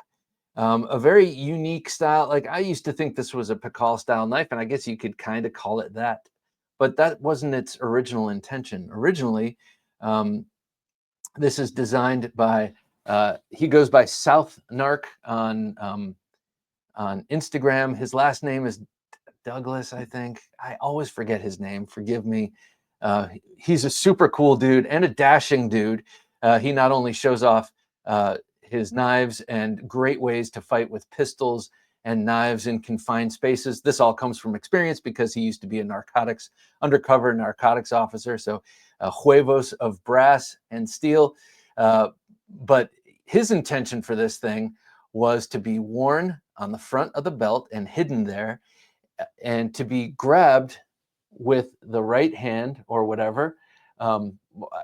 A very unique style. Like, I used to think this was a Pikal style knife, and I guess you could kind of call it that, but that wasn't its original intention. Originally, this is designed by, he goes by South Narc on on Instagram. His last name is Douglas, I think. I always forget his name. Forgive me. He's a super cool dude and a dashing dude. He not only shows off his knives and great ways to fight with pistols and knives in confined spaces. This all comes from experience because he used to be a undercover narcotics officer. So huevos of brass and steel. But his intention for this thing was to be worn on the front of the belt and hidden there, and to be grabbed with the right hand or whatever,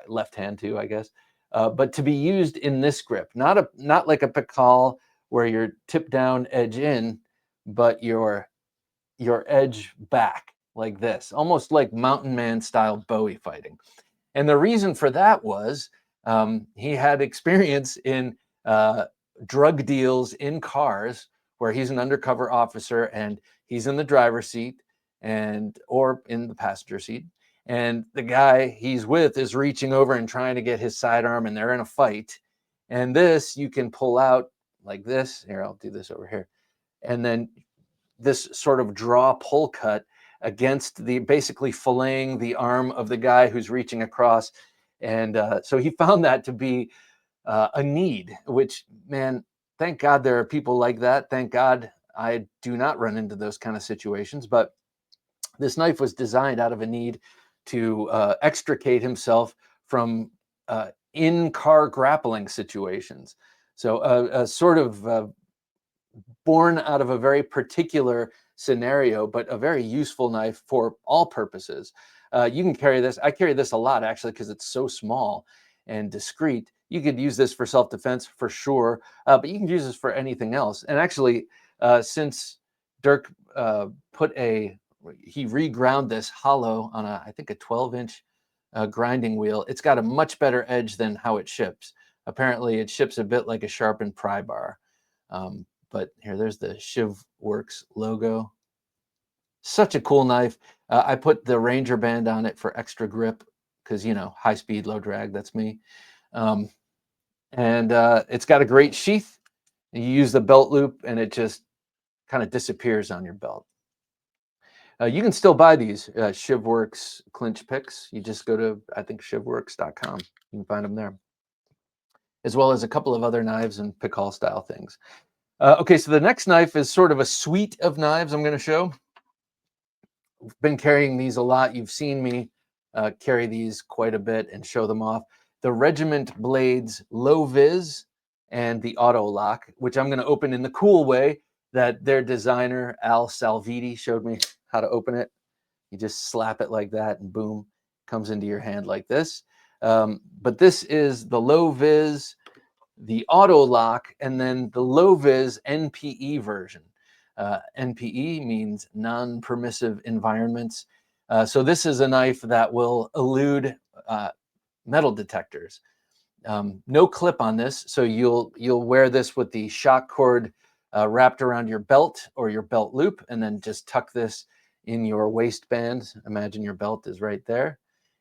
left hand too, I guess, but to be used in this grip, not like a TKell where you're tip down, edge in, but your edge back like this, almost like mountain man style Bowie fighting. And the reason for that was he had experience in drug deals in cars where he's an undercover officer and he's in the driver's seat or in the passenger seat. And the guy he's with is reaching over and trying to get his sidearm, and they're in a fight. And this you can pull out like this. Here, I'll do this over here. And then this sort of draw pull cut against basically filleting the arm of the guy who's reaching across. And so he found that to be a need, which, man, thank God there are people like that. Thank God I do not run into those kind of situations. But this knife was designed out of a need to extricate himself from in-car grappling situations. So a sort of born out of a very particular scenario, but a very useful knife for all purposes. You can carry this. I carry this a lot, actually, because it's so small and discreet. You could use this for self-defense for sure, but you can use this for anything else. And actually, since Dirk he reground this hollow on I think a 12-inch grinding wheel, it's got a much better edge than how it ships. Apparently, it ships a bit like a sharpened pry bar. But here, there's the ShivWorks logo. Such a cool knife. I put the Ranger band on it for extra grip because, high speed, low drag, that's me. And it's got a great sheath. You use the belt loop and it just kind of disappears on your belt. You can still buy these ShivWorks Clinch Picks. You just go to, I think, shivworks.com. You can find them there, as well as a couple of other knives and TKell style things. Okay, so the next knife is sort of a suite of knives I'm going to show. I've been carrying these a lot. You've seen me carry these quite a bit and show them off. The Regiment Blades Low-Viz and the Auto Lock, which I'm going to open in the cool way that their designer, Al Salviti, showed me how to open it. You just slap it like that and boom, comes into your hand like this. But this is the Low-Viz, the Auto Lock, and then the Low-Viz NPE version. NPE means non-permissive environments. So this is a knife that will elude metal detectors. No clip on this, so you'll wear this with the shock cord wrapped around your belt or your belt loop, and then just tuck this in your waistband. Imagine your belt is right there,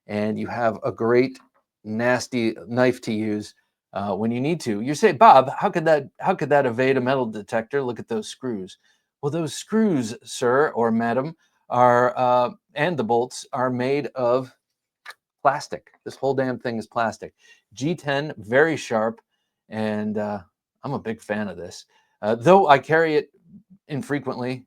and you have a great nasty knife to use when you need to. You say, Bob, how could that evade a metal detector? Look at those screws. Well, those screws, sir or madam, are and the bolts are made of plastic. This whole damn thing is plastic. G10, very sharp, and I'm a big fan of this. Though I carry it infrequently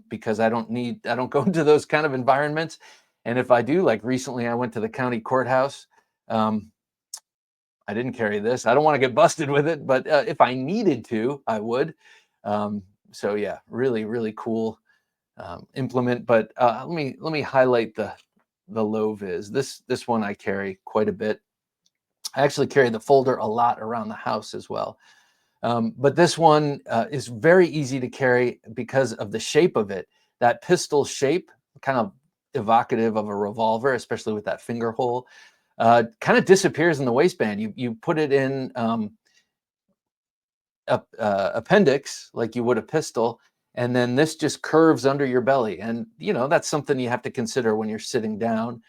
because I don't go into those kind of environments. And if I do, like recently I went to the county courthouse. I didn't carry this. I don't want to get busted with it, but if I needed to, I would. So yeah, really, really cool implement. But let me highlight the Low-Viz. This one I carry quite a bit. I actually carry the folder a lot around the house as well. But this one is very easy to carry because of the shape of it. That pistol shape, kind of evocative of a revolver, especially with that finger hole, kind of disappears in the waistband. You put it in appendix like you would a pistol, and then this just curves under your belly. And that's something you have to consider when you're sitting down.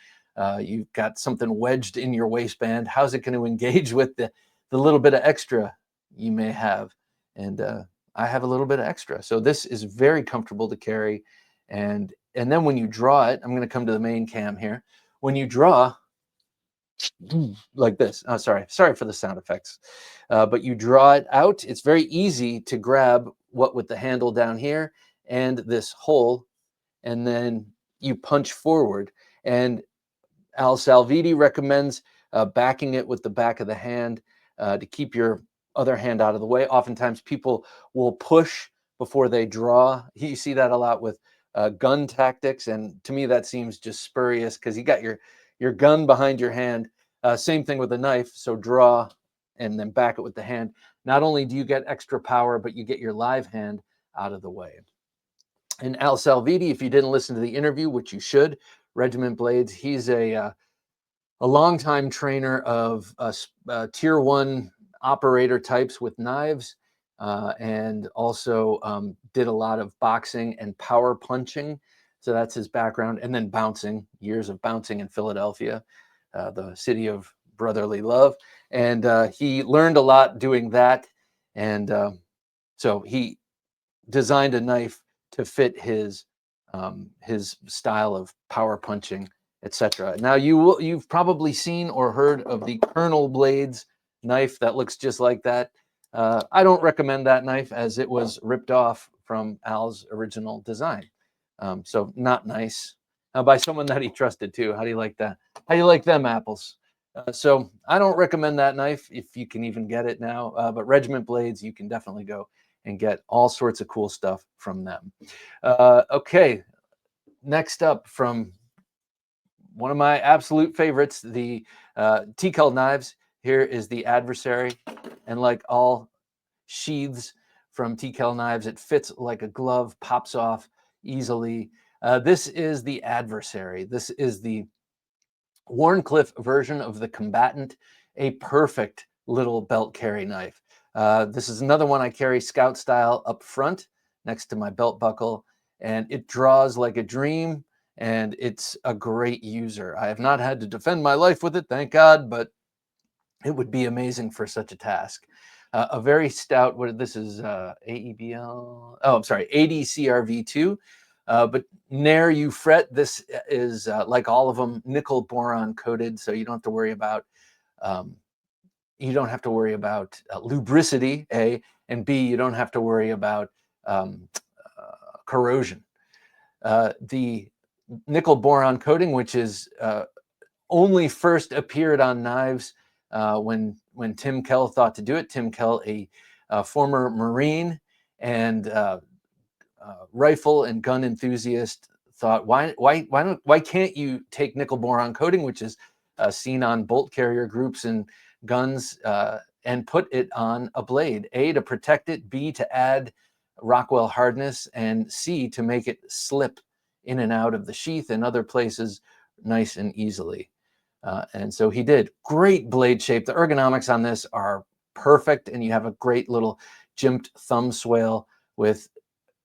You've got something wedged in your waistband. How's it going to engage with the little bit of extra you may have? And I have a little bit of extra. So this is very comfortable to carry. And then when you draw it, I'm going to come to the main cam here. When you draw like this, oh, sorry for the sound effects, but you draw it out, it's very easy to grab what with the handle down here and this hole, and then you punch forward. And Al Salviti recommends backing it with the back of the hand to keep your other hand out of the way. Oftentimes people will push before they draw. You see that a lot with gun tactics, and to me that seems just spurious because you got your gun behind your hand. Same thing with a knife. So draw and then back it with the hand. Not only do you get extra power, but you get your live hand out of the way. And Al Salviti, if you didn't listen to the interview, which you should, Regiment Blades, he's a longtime trainer of tier 1 operator types with knives, and also did a lot of boxing and power punching. So that's his background. And then bouncing, years of bouncing in Philadelphia, the city of brotherly love. And he learned a lot doing that. And so he designed a knife to fit his style of power punching, etc. Now you've probably seen or heard of the Colonel Blades knife that looks just like that. I don't recommend that knife as it was ripped off from Al's original design. So not nice. By someone that he trusted too. How do you like that? How do you like them apples? So I don't recommend that knife if you can even get it now. But Regiment Blades, you can definitely go and get all sorts of cool stuff from them. Okay, next up, from one of my absolute favorites, the TKell knives. Here is the Adversary, and like all sheaths from TKell knives, it fits like a glove, pops off easily. This is the Adversary. This is the Wharncliffe version of the Combatant, a perfect little belt carry knife. This is another one I carry scout style up front next to my belt buckle, and it draws like a dream, and it's a great user. I have not had to defend my life with it, thank God, but it would be amazing for such a task. A very stout, this is AEBL, oh, I'm sorry, ADCRV2, but ne'er you fret, this is like all of them, nickel boron coated, so you don't have to worry about lubricity, A, and B, you don't have to worry about corrosion. The nickel boron coating, which is only first appeared on knives when TKell thought to do it. TKell, a former Marine and rifle and gun enthusiast, thought, why can't you take nickel boron coating, which is seen on bolt carrier groups and guns, and put it on a blade? A, to protect it, B, to add Rockwell hardness, and C, to make it slip in and out of the sheath and other places nice and easily. And so he did. Great blade shape. The ergonomics on this are perfect, and you have a great little jimped thumb swale with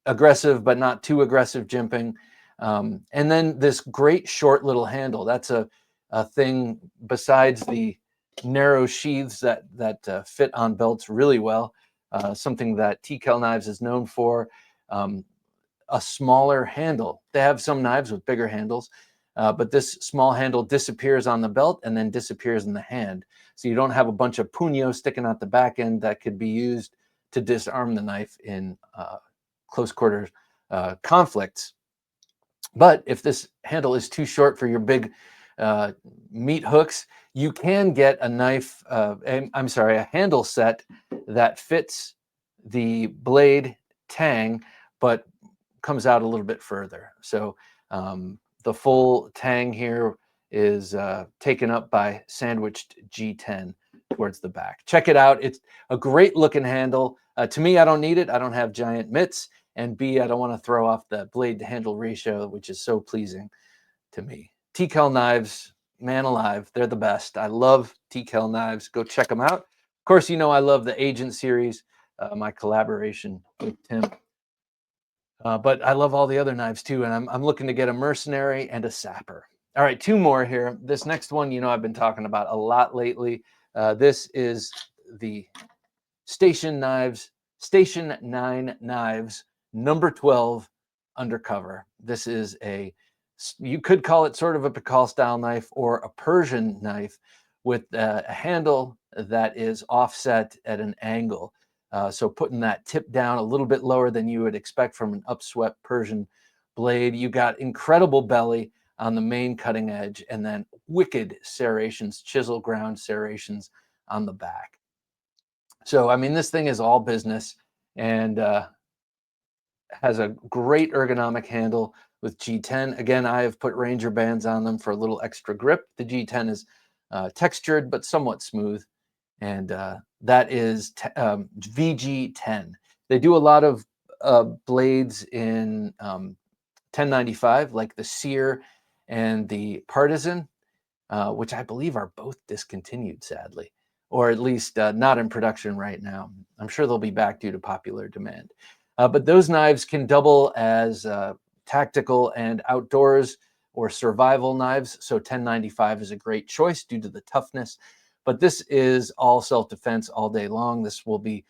aggressive but not too aggressive jimping. And then this great short little handle. That's a thing besides the narrow sheaths that fit on belts really well. Something that TKell Knives is known for. A smaller handle. They have some knives with bigger handles, but this small handle disappears on the belt and then disappears in the hand. So you don't have a bunch of puño sticking out the back end that could be used to disarm the knife in close quarters conflicts. But if this handle is too short for your big meat hooks, you can get a knife, a handle set that fits the blade tang, but comes out a little bit further. So the full tang here is taken up by sandwiched G10 towards the back. Check it out. It's a great looking handle. To me, I don't need it. I don't have giant mitts. And B, I don't want to throw off the blade to handle ratio, which is so pleasing to me. TKell Knives, man alive, they're the best. I love TKell Knives. Go check them out. Of course, you know I love the Agent series, my collaboration with Tim. But I love all the other knives too, and I'm looking to get a mercenary and a sapper. All right, two more here. This next one, you know, I've been talking about a lot lately. This is the Station Knives Station 9 Knives, number 12, undercover. This is you could call it sort of a Tikal style knife or a Persian knife with a handle that is offset at an angle. So putting that tip down a little bit lower than you would expect from an upswept Persian blade. You got incredible belly on the main cutting edge, and then wicked serrations, chisel ground serrations on the back. So, I mean, this thing is all business and has a great ergonomic handle with G10. Again, I have put Ranger bands on them for a little extra grip. The G10 is textured but somewhat smooth, and that is VG10. They do a lot of blades in 1095, like the Sear and the Partisan, which I believe are both discontinued, sadly, or at least not in production right now. I'm sure they'll be back due to popular demand. But those knives can double as tactical and outdoors or survival knives. So 1095 is a great choice due to the toughness. But this is all self-defense all day long. This will be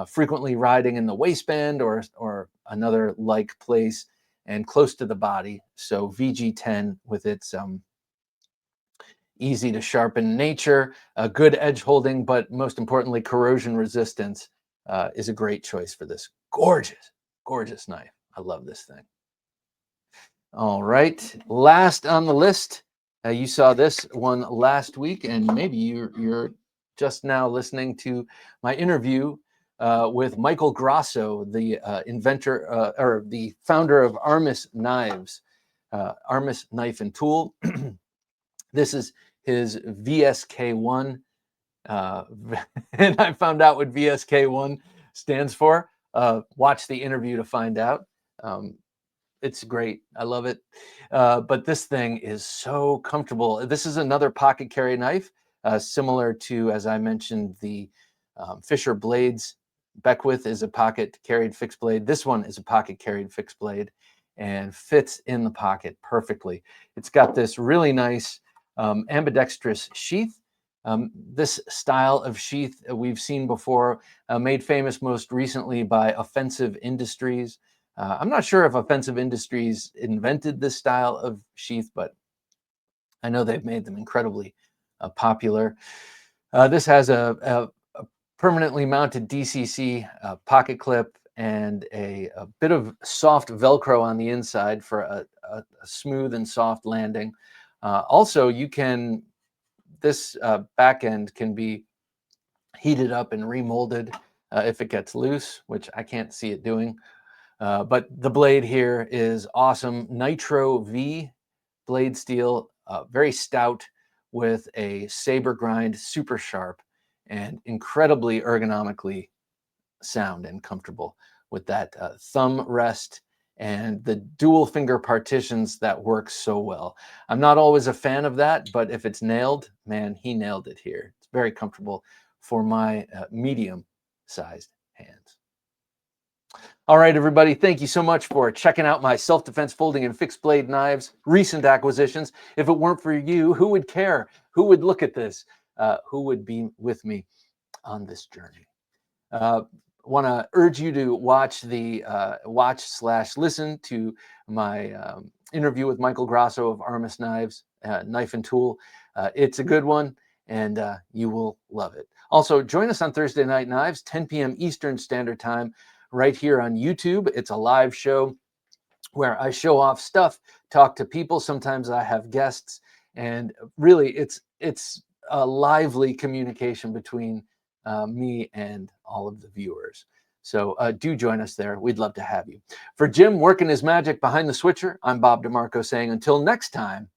frequently riding in the waistband or another like place and close to the body. So VG10 with its easy to sharpen nature, good edge holding, but most importantly, corrosion resistance is a great choice for this gorgeous, gorgeous knife. I love this thing. All right, last on the list, you saw this one last week, and maybe you're just now listening to my interview with Michael Grasso, the inventor or the founder of Armis Knives, Armis Knife and Tool. This is his VSK1, and I found out what VSK1 stands for. Watch the interview to find out. It's great. I love it. But this thing is so comfortable. This is another pocket carry knife, similar to, as I mentioned, the Fisher Blades. Beckwith is a pocket carried fixed blade. This one is a pocket carried fixed blade and fits in the pocket perfectly. It's got this really nice ambidextrous sheath. This style of sheath we've seen before, made famous most recently by Offensive Industries. I'm not sure if Offensive Industries invented this style of sheath, but I know they've made them incredibly popular. This has a permanently mounted DCC pocket clip and a bit of soft Velcro on the inside for a smooth and soft landing. Also, this back end can be heated up and remolded if it gets loose, which I can't see it doing. But the blade here is awesome. Nitro V blade steel, very stout with a saber grind, super sharp, and incredibly ergonomically sound and comfortable with that thumb rest and the dual finger partitions that work so well. I'm not always a fan of that, but if it's nailed, man, he nailed it here. It's very comfortable for my medium-sized hands. All right, everybody, thank you so much for checking out my self-defense folding and fixed blade knives, recent acquisitions. If it weren't for you, who would care? Who would look at this? Who would be with me on this journey? Want to urge you to watch watch/listen to my interview with Michael Grasso of Armis Knives, Knife and Tool. It's a good one, and you will love it. Also, join us on Thursday Night Knives, 10 p.m. Eastern Standard Time, right here on YouTube. It's a live show where I show off stuff, talk to people. Sometimes I have guests, and really, it's a lively communication between me and all of the viewers. So do join us there. We'd love to have you. For Jim working his magic behind the switcher, I'm Bob DeMarco saying until next time,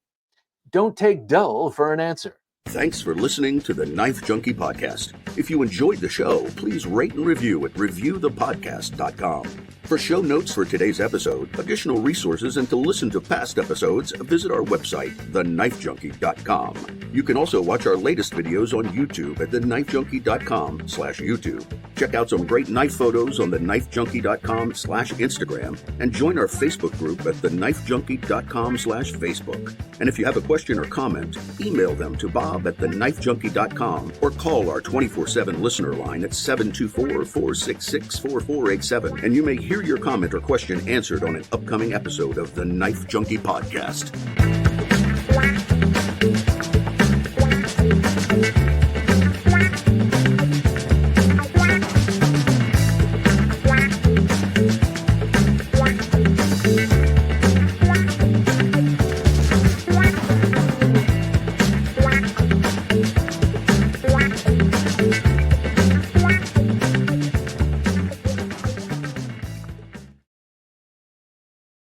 don't take dull for an answer. Thanks for listening to the Knife Junkie podcast. If you enjoyed the show, please rate and review at reviewthepodcast.com. For show notes for today's episode, additional resources, and to listen to past episodes, visit our website, TheKnifeJunkie.com. You can also watch our latest videos on YouTube at TheKnifeJunkie.com/YouTube. Check out some great knife photos on TheKnifeJunkie.com/Instagram, and join our Facebook group at TheKnifeJunkie.com/Facebook. And if you have a question or comment, email them to bob@TheKnifeJunkie.com or call our 24/7 listener line at 724-466-4487, and you may hear your comment or question answered on an upcoming episode of the Knife Junkie podcast.